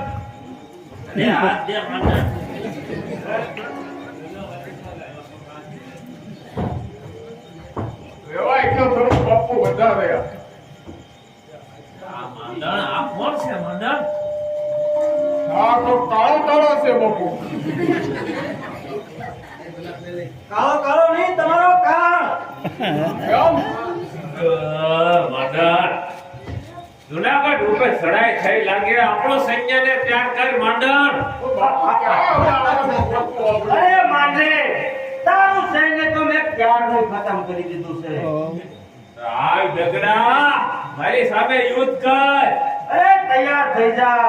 અરે હાથ દે માંડણ
એવા એકલો થોડું બાપુ વધારે
આ માંડણ આ કોણ છે માંડણ
હા તો કાળો કાળો છે બાપુ
કાળો કાળો નહીં તમારો કાળ
કેમ
માંડણ જુનાગઢ ઉપર ચડાઈ થઈ લાગે આપણો સૈન્યને ત્યાગ કરી માંડણ
બાપુ ક્યાં આવે બાપુ આપણે
અરે માંડે તારું સૈન્ય તો મેં ક્યારનું ખતમ કરી દીધું છે
હાય બગડા મારી સામે યુદ્ધ કર
અરે તૈયાર થઈ જા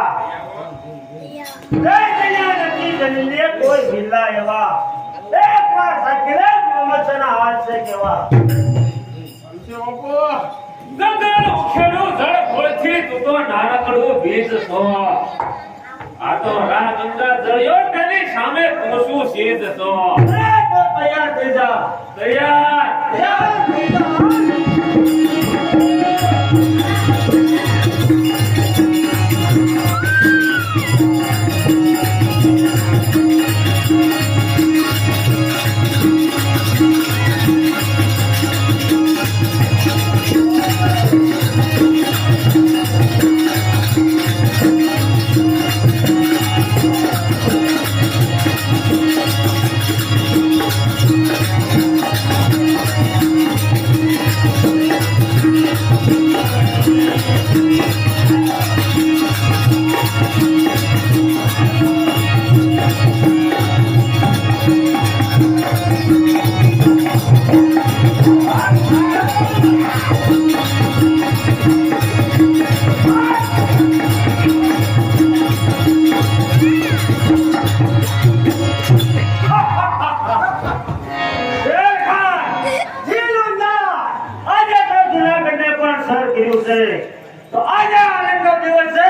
જય તૈયાર નથી જલ્દી કોઈ ભીલા એવા એક વાર સકલે મોહમ્મદ શાહના હાથ છે કેવા
બાપુ
ગંગાનો ઉખેડો જળ ખોળથી તું તો નાનકડું બીજ છો આ તો રા ગંગા જળિયો તેની સામે કોસું સીધ છો
અરે તો તૈયાર થઈ જા
તૈયાર
તૈયાર થઈ જા છે તો આજે આનંદનો દિવસ છે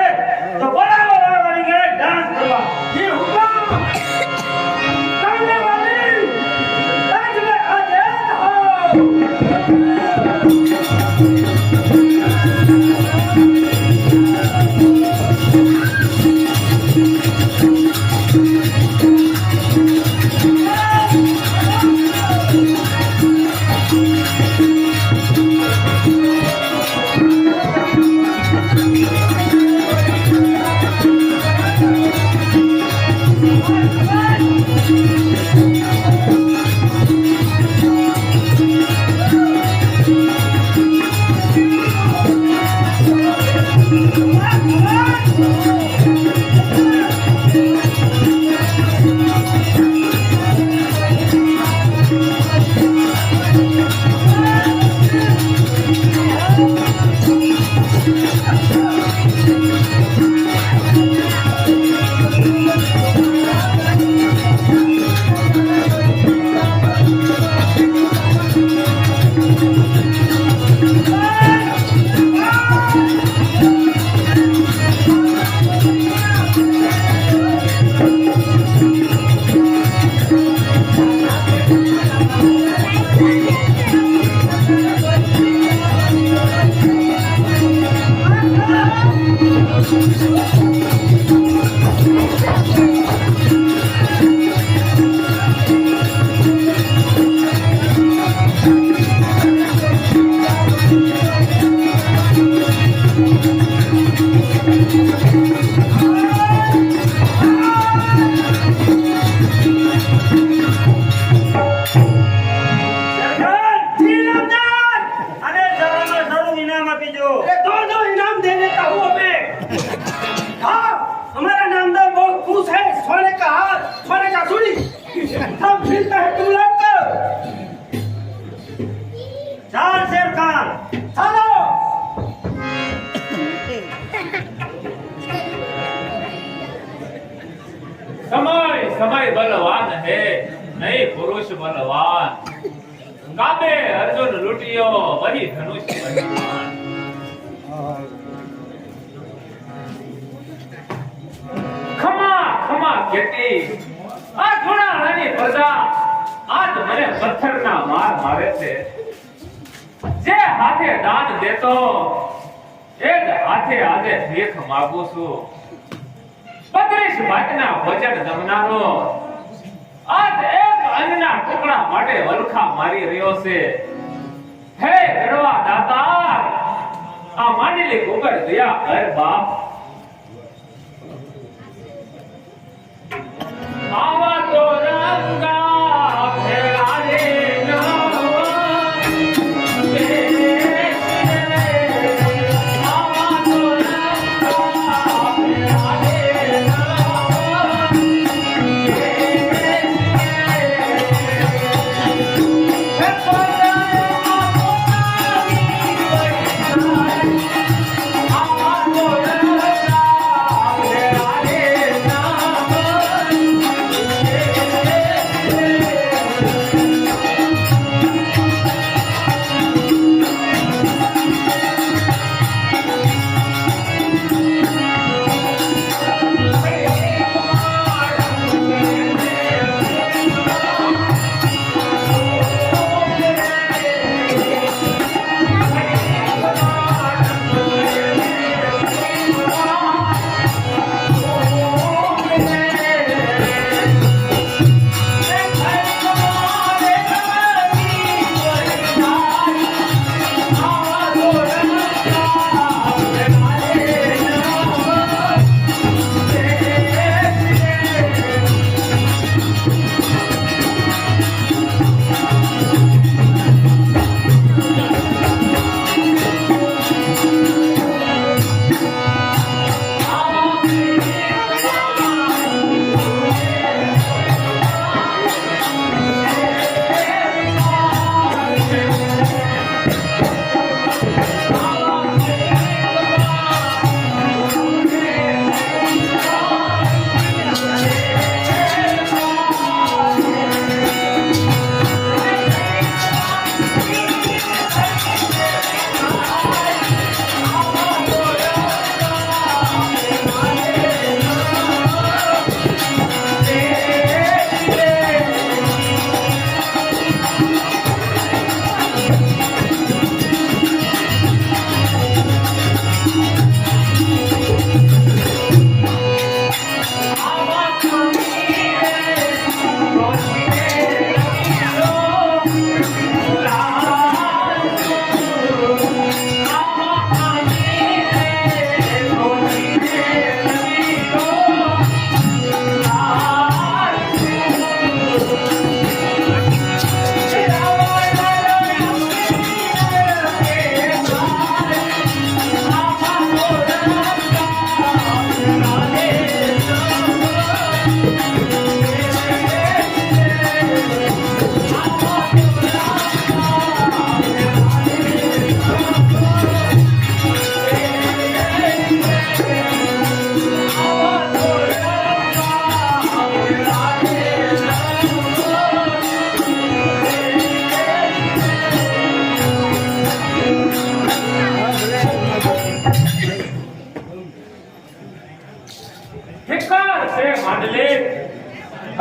તો બોલાવો વાળવાની ઘરે ડાન્સ કરવા જી હુકમ તમને વાલી આજ મે આજે હો
समय बलवान है नहीं पुरुष बलवान काबे अर्जुन लुटियो वही धनुष बलवान खमा खमा कहती आ थोड़ा रानी प्रजा आज મને પથ્થરના માર મારે છે જે હાથે દાન દેતો એ જ હાથે આજે ભીખ માંગુ છું 35 ભાતના ભોજન જમનારો આજ એક અન્નના ટુકડા માટે વલખા મારી રહ્યો છે હે ગરવા દાતા આ માંડલી ઉપર દયા કર બાપ આવા તો રંગા ફેરા રે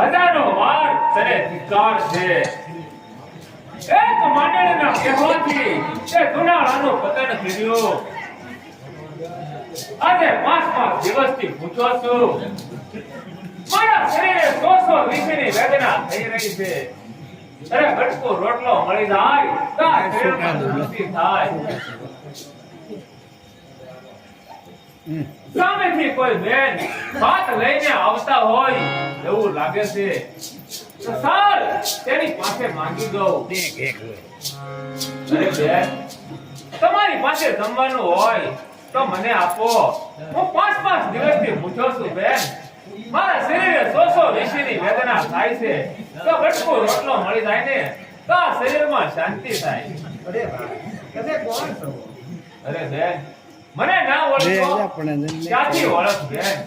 હજારો વાર તને ધિક્કાર છે. એક માંડળીના કહેવાથી તે દુનાળાનું પતન કર્યું. આજે 5 દિવસથી પૂછો છું, મારા શરીરે 120 વેદના થઈ રહી છે. અરે ગટકો રોટલો મળી જાય તો આ શરીરમાં તૃપ્તિ થાય. સામેથી કોઈ બેન ભાત લઈને આવતા હોય એવું લાગે છે તો સાર તેની પાસે માંગી દઉં. અરે બેન, તમારી પાસે જમવાનું હોય તો મને આપો. હું 5 દિવસથી પૂછો છું બેન, મારા શરીરે 120 ની વેદના થાય છે. તો ગટકો રોટલો મળી જાય ને તો આ શરીરમાં શાંતિ થાય.
અરે ભાઈ, તમે કોણ છો?
અરે બેન, મને ના ઓળખો ક્યાંથી ઓળખ બેન?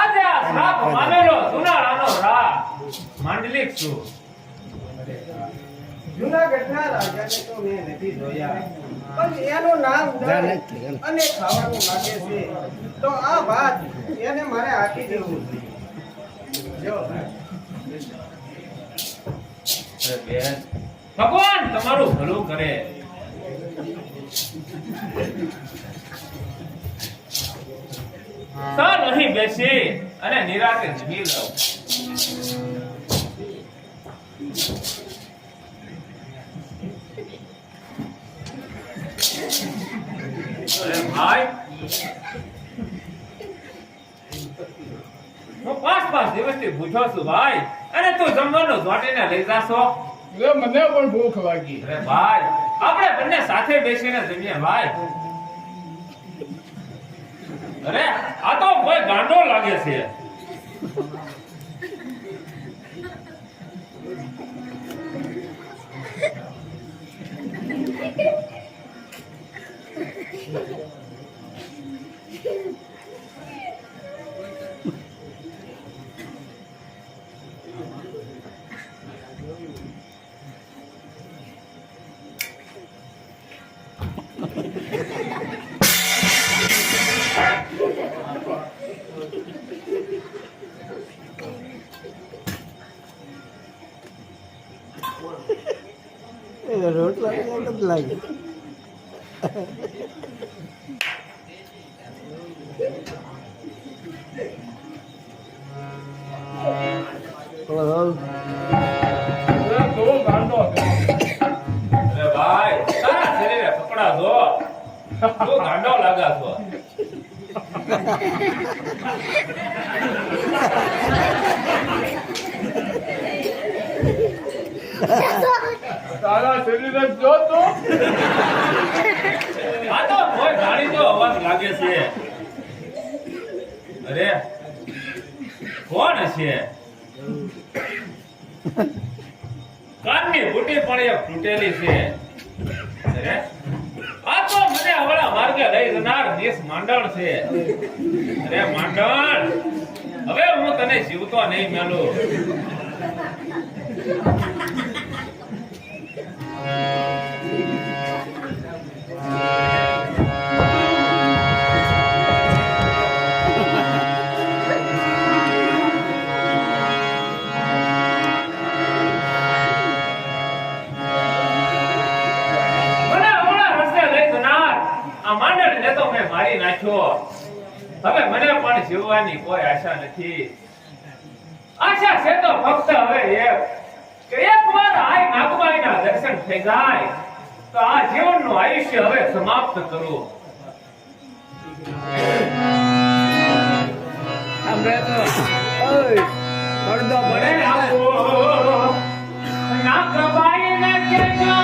આજે આ શ્રાપ મામેલો દુનાળાનો રા માંડલિક છું.
જૂનાગઢના રાજાને તો મેં નથી જોયા, પણ એનું નામ અને ખાવાનું લાગે છે, તો આ વાત એને મારે આપી દેવું છે. જો
અરે બેન, ભગવાન તમારું ભલું કરે. ચાલ અહીં બેસી અને નિરાંતે જમી લઉં. અરે ભાઈ, હું 5 દિવસથી પૂછો છું ભાઈ, અને તું જમવાનું જોટીને લઈ જાશો?
મને પણ ભૂખ લાગી.
અરે ભાઈ, આપણે બંને સાથે બેસીને જમીએ ભાઈ. અરે આ તો કોઈ ગાંડો લાગે છે.
રોટલા જ લાગે.
અરે ભાઈ, તારા શરીરે કપડા ધો, તું ગાંડો લાગા છો.
તારા શરીરે જો તો
આ તો કોઈ જાણીતો અવાજ લાગે છે. અરે કોણ છે? કાનની બુટી પણ એક તૂટેલી છે. અરે આ તો મને હવળા માર્ગે લઈ જનાર દેશ માંડણ છે. અરે માંડણ, હવે હું તને જીવતો નહીં મેલું. મારી નાખ્યો. હવે મને પણ જીવવાની કોઈ આશા નથી. આશા છે તો ફક્ત હવે કે એકવાર આ નાગમાઈના દર્શન થઈ જાય તો આ જીવનનું આયુષ્ય હવે સમાપ્ત કરું. નાગમાઈને કેજો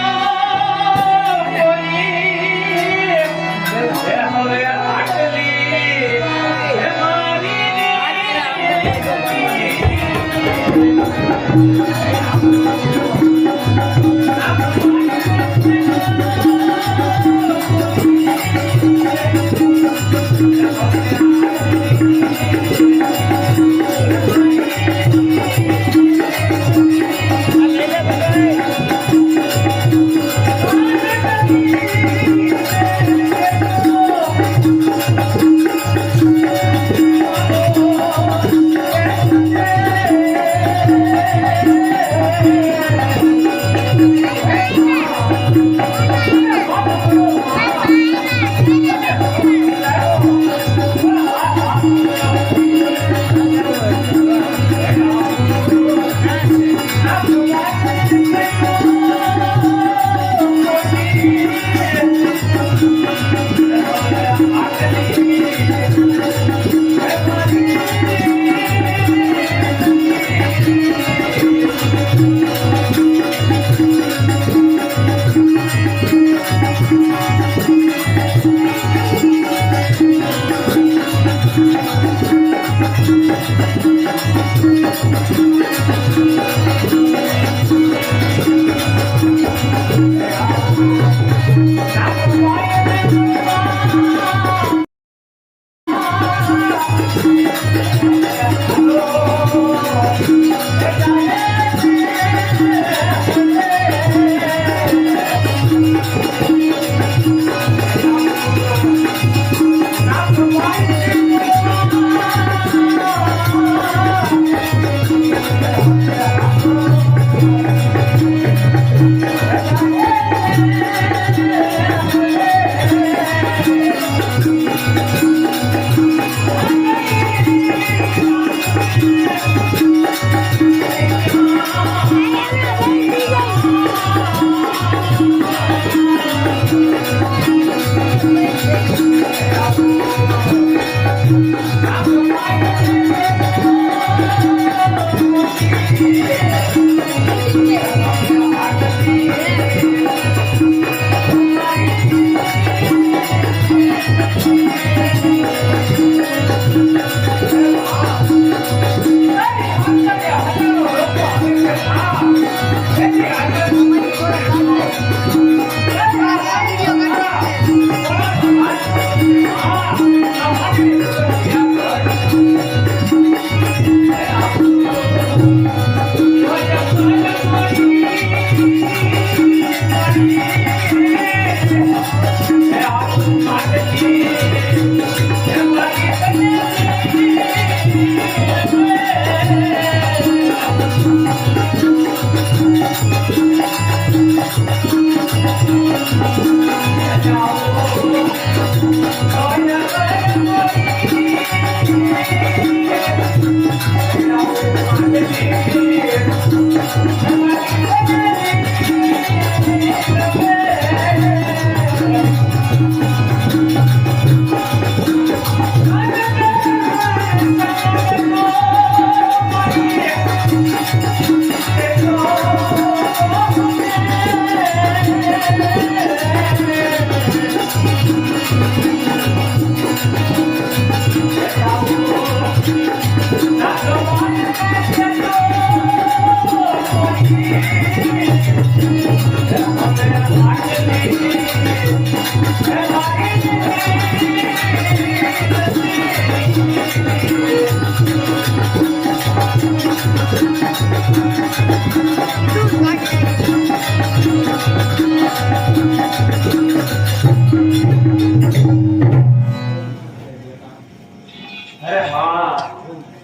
અરે માં,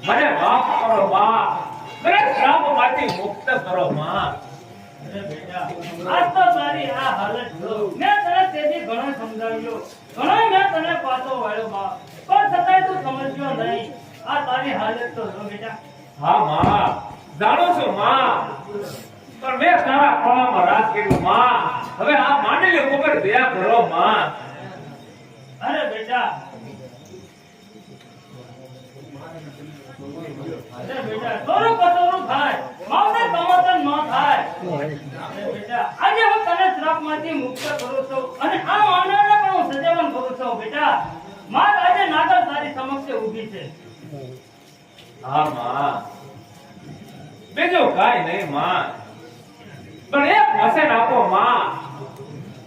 મને માફ કરો માં, મને શ્રાપમાંથી મુક્ત કરો માં.
અરે બેટા, આજ તો તારી આ હાલત જો. મેં તને તેથી ઘણો સમજાવ્યો, ઘણો મેં તને પાછો વાળ્યો બા, પણ છતાંય તું સમજ્યો નહીં. આ તારી હાલત તો જો બેટા.
હા માં, જાણું છું માં, પણ મેં તારા ખોળામાં રાજ કર્યું માં. હવે આ માંડલી ઉપર દયા કરો માં.
અરે બેટા, અરે બેટા, થોડું કસોરું થાય, માવતર કમાતર ન થાય. અરે બેટા, આજે હું તને શ્રાપમાંથી મુક્ત કરું છું અને આ માનવને પણ હું સજેવન કરું છું બેટા. માં આજે નાગર તારી સમક્ષ ઊભી છે.
હા માં, બીજું કાંઈ નહીં માં, પણ એક વચન આપો માં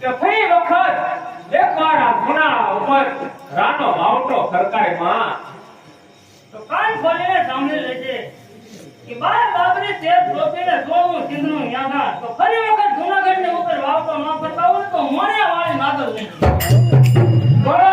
કે ફરી વખત એકવાર આ ગુના ઉપર રાનો માવટો ખરકાય માં.
તો કાન ખોલીને સાંભળી લેજે કે બાર બાબરી તેજ રોપીને સોળમું સિંધનું યાદા. તો ફરી વખત જૂનાગઢની ઉપર વાવતો ન કરતા હોય તો મોરે વાળી નાગર લઈ.
બોલો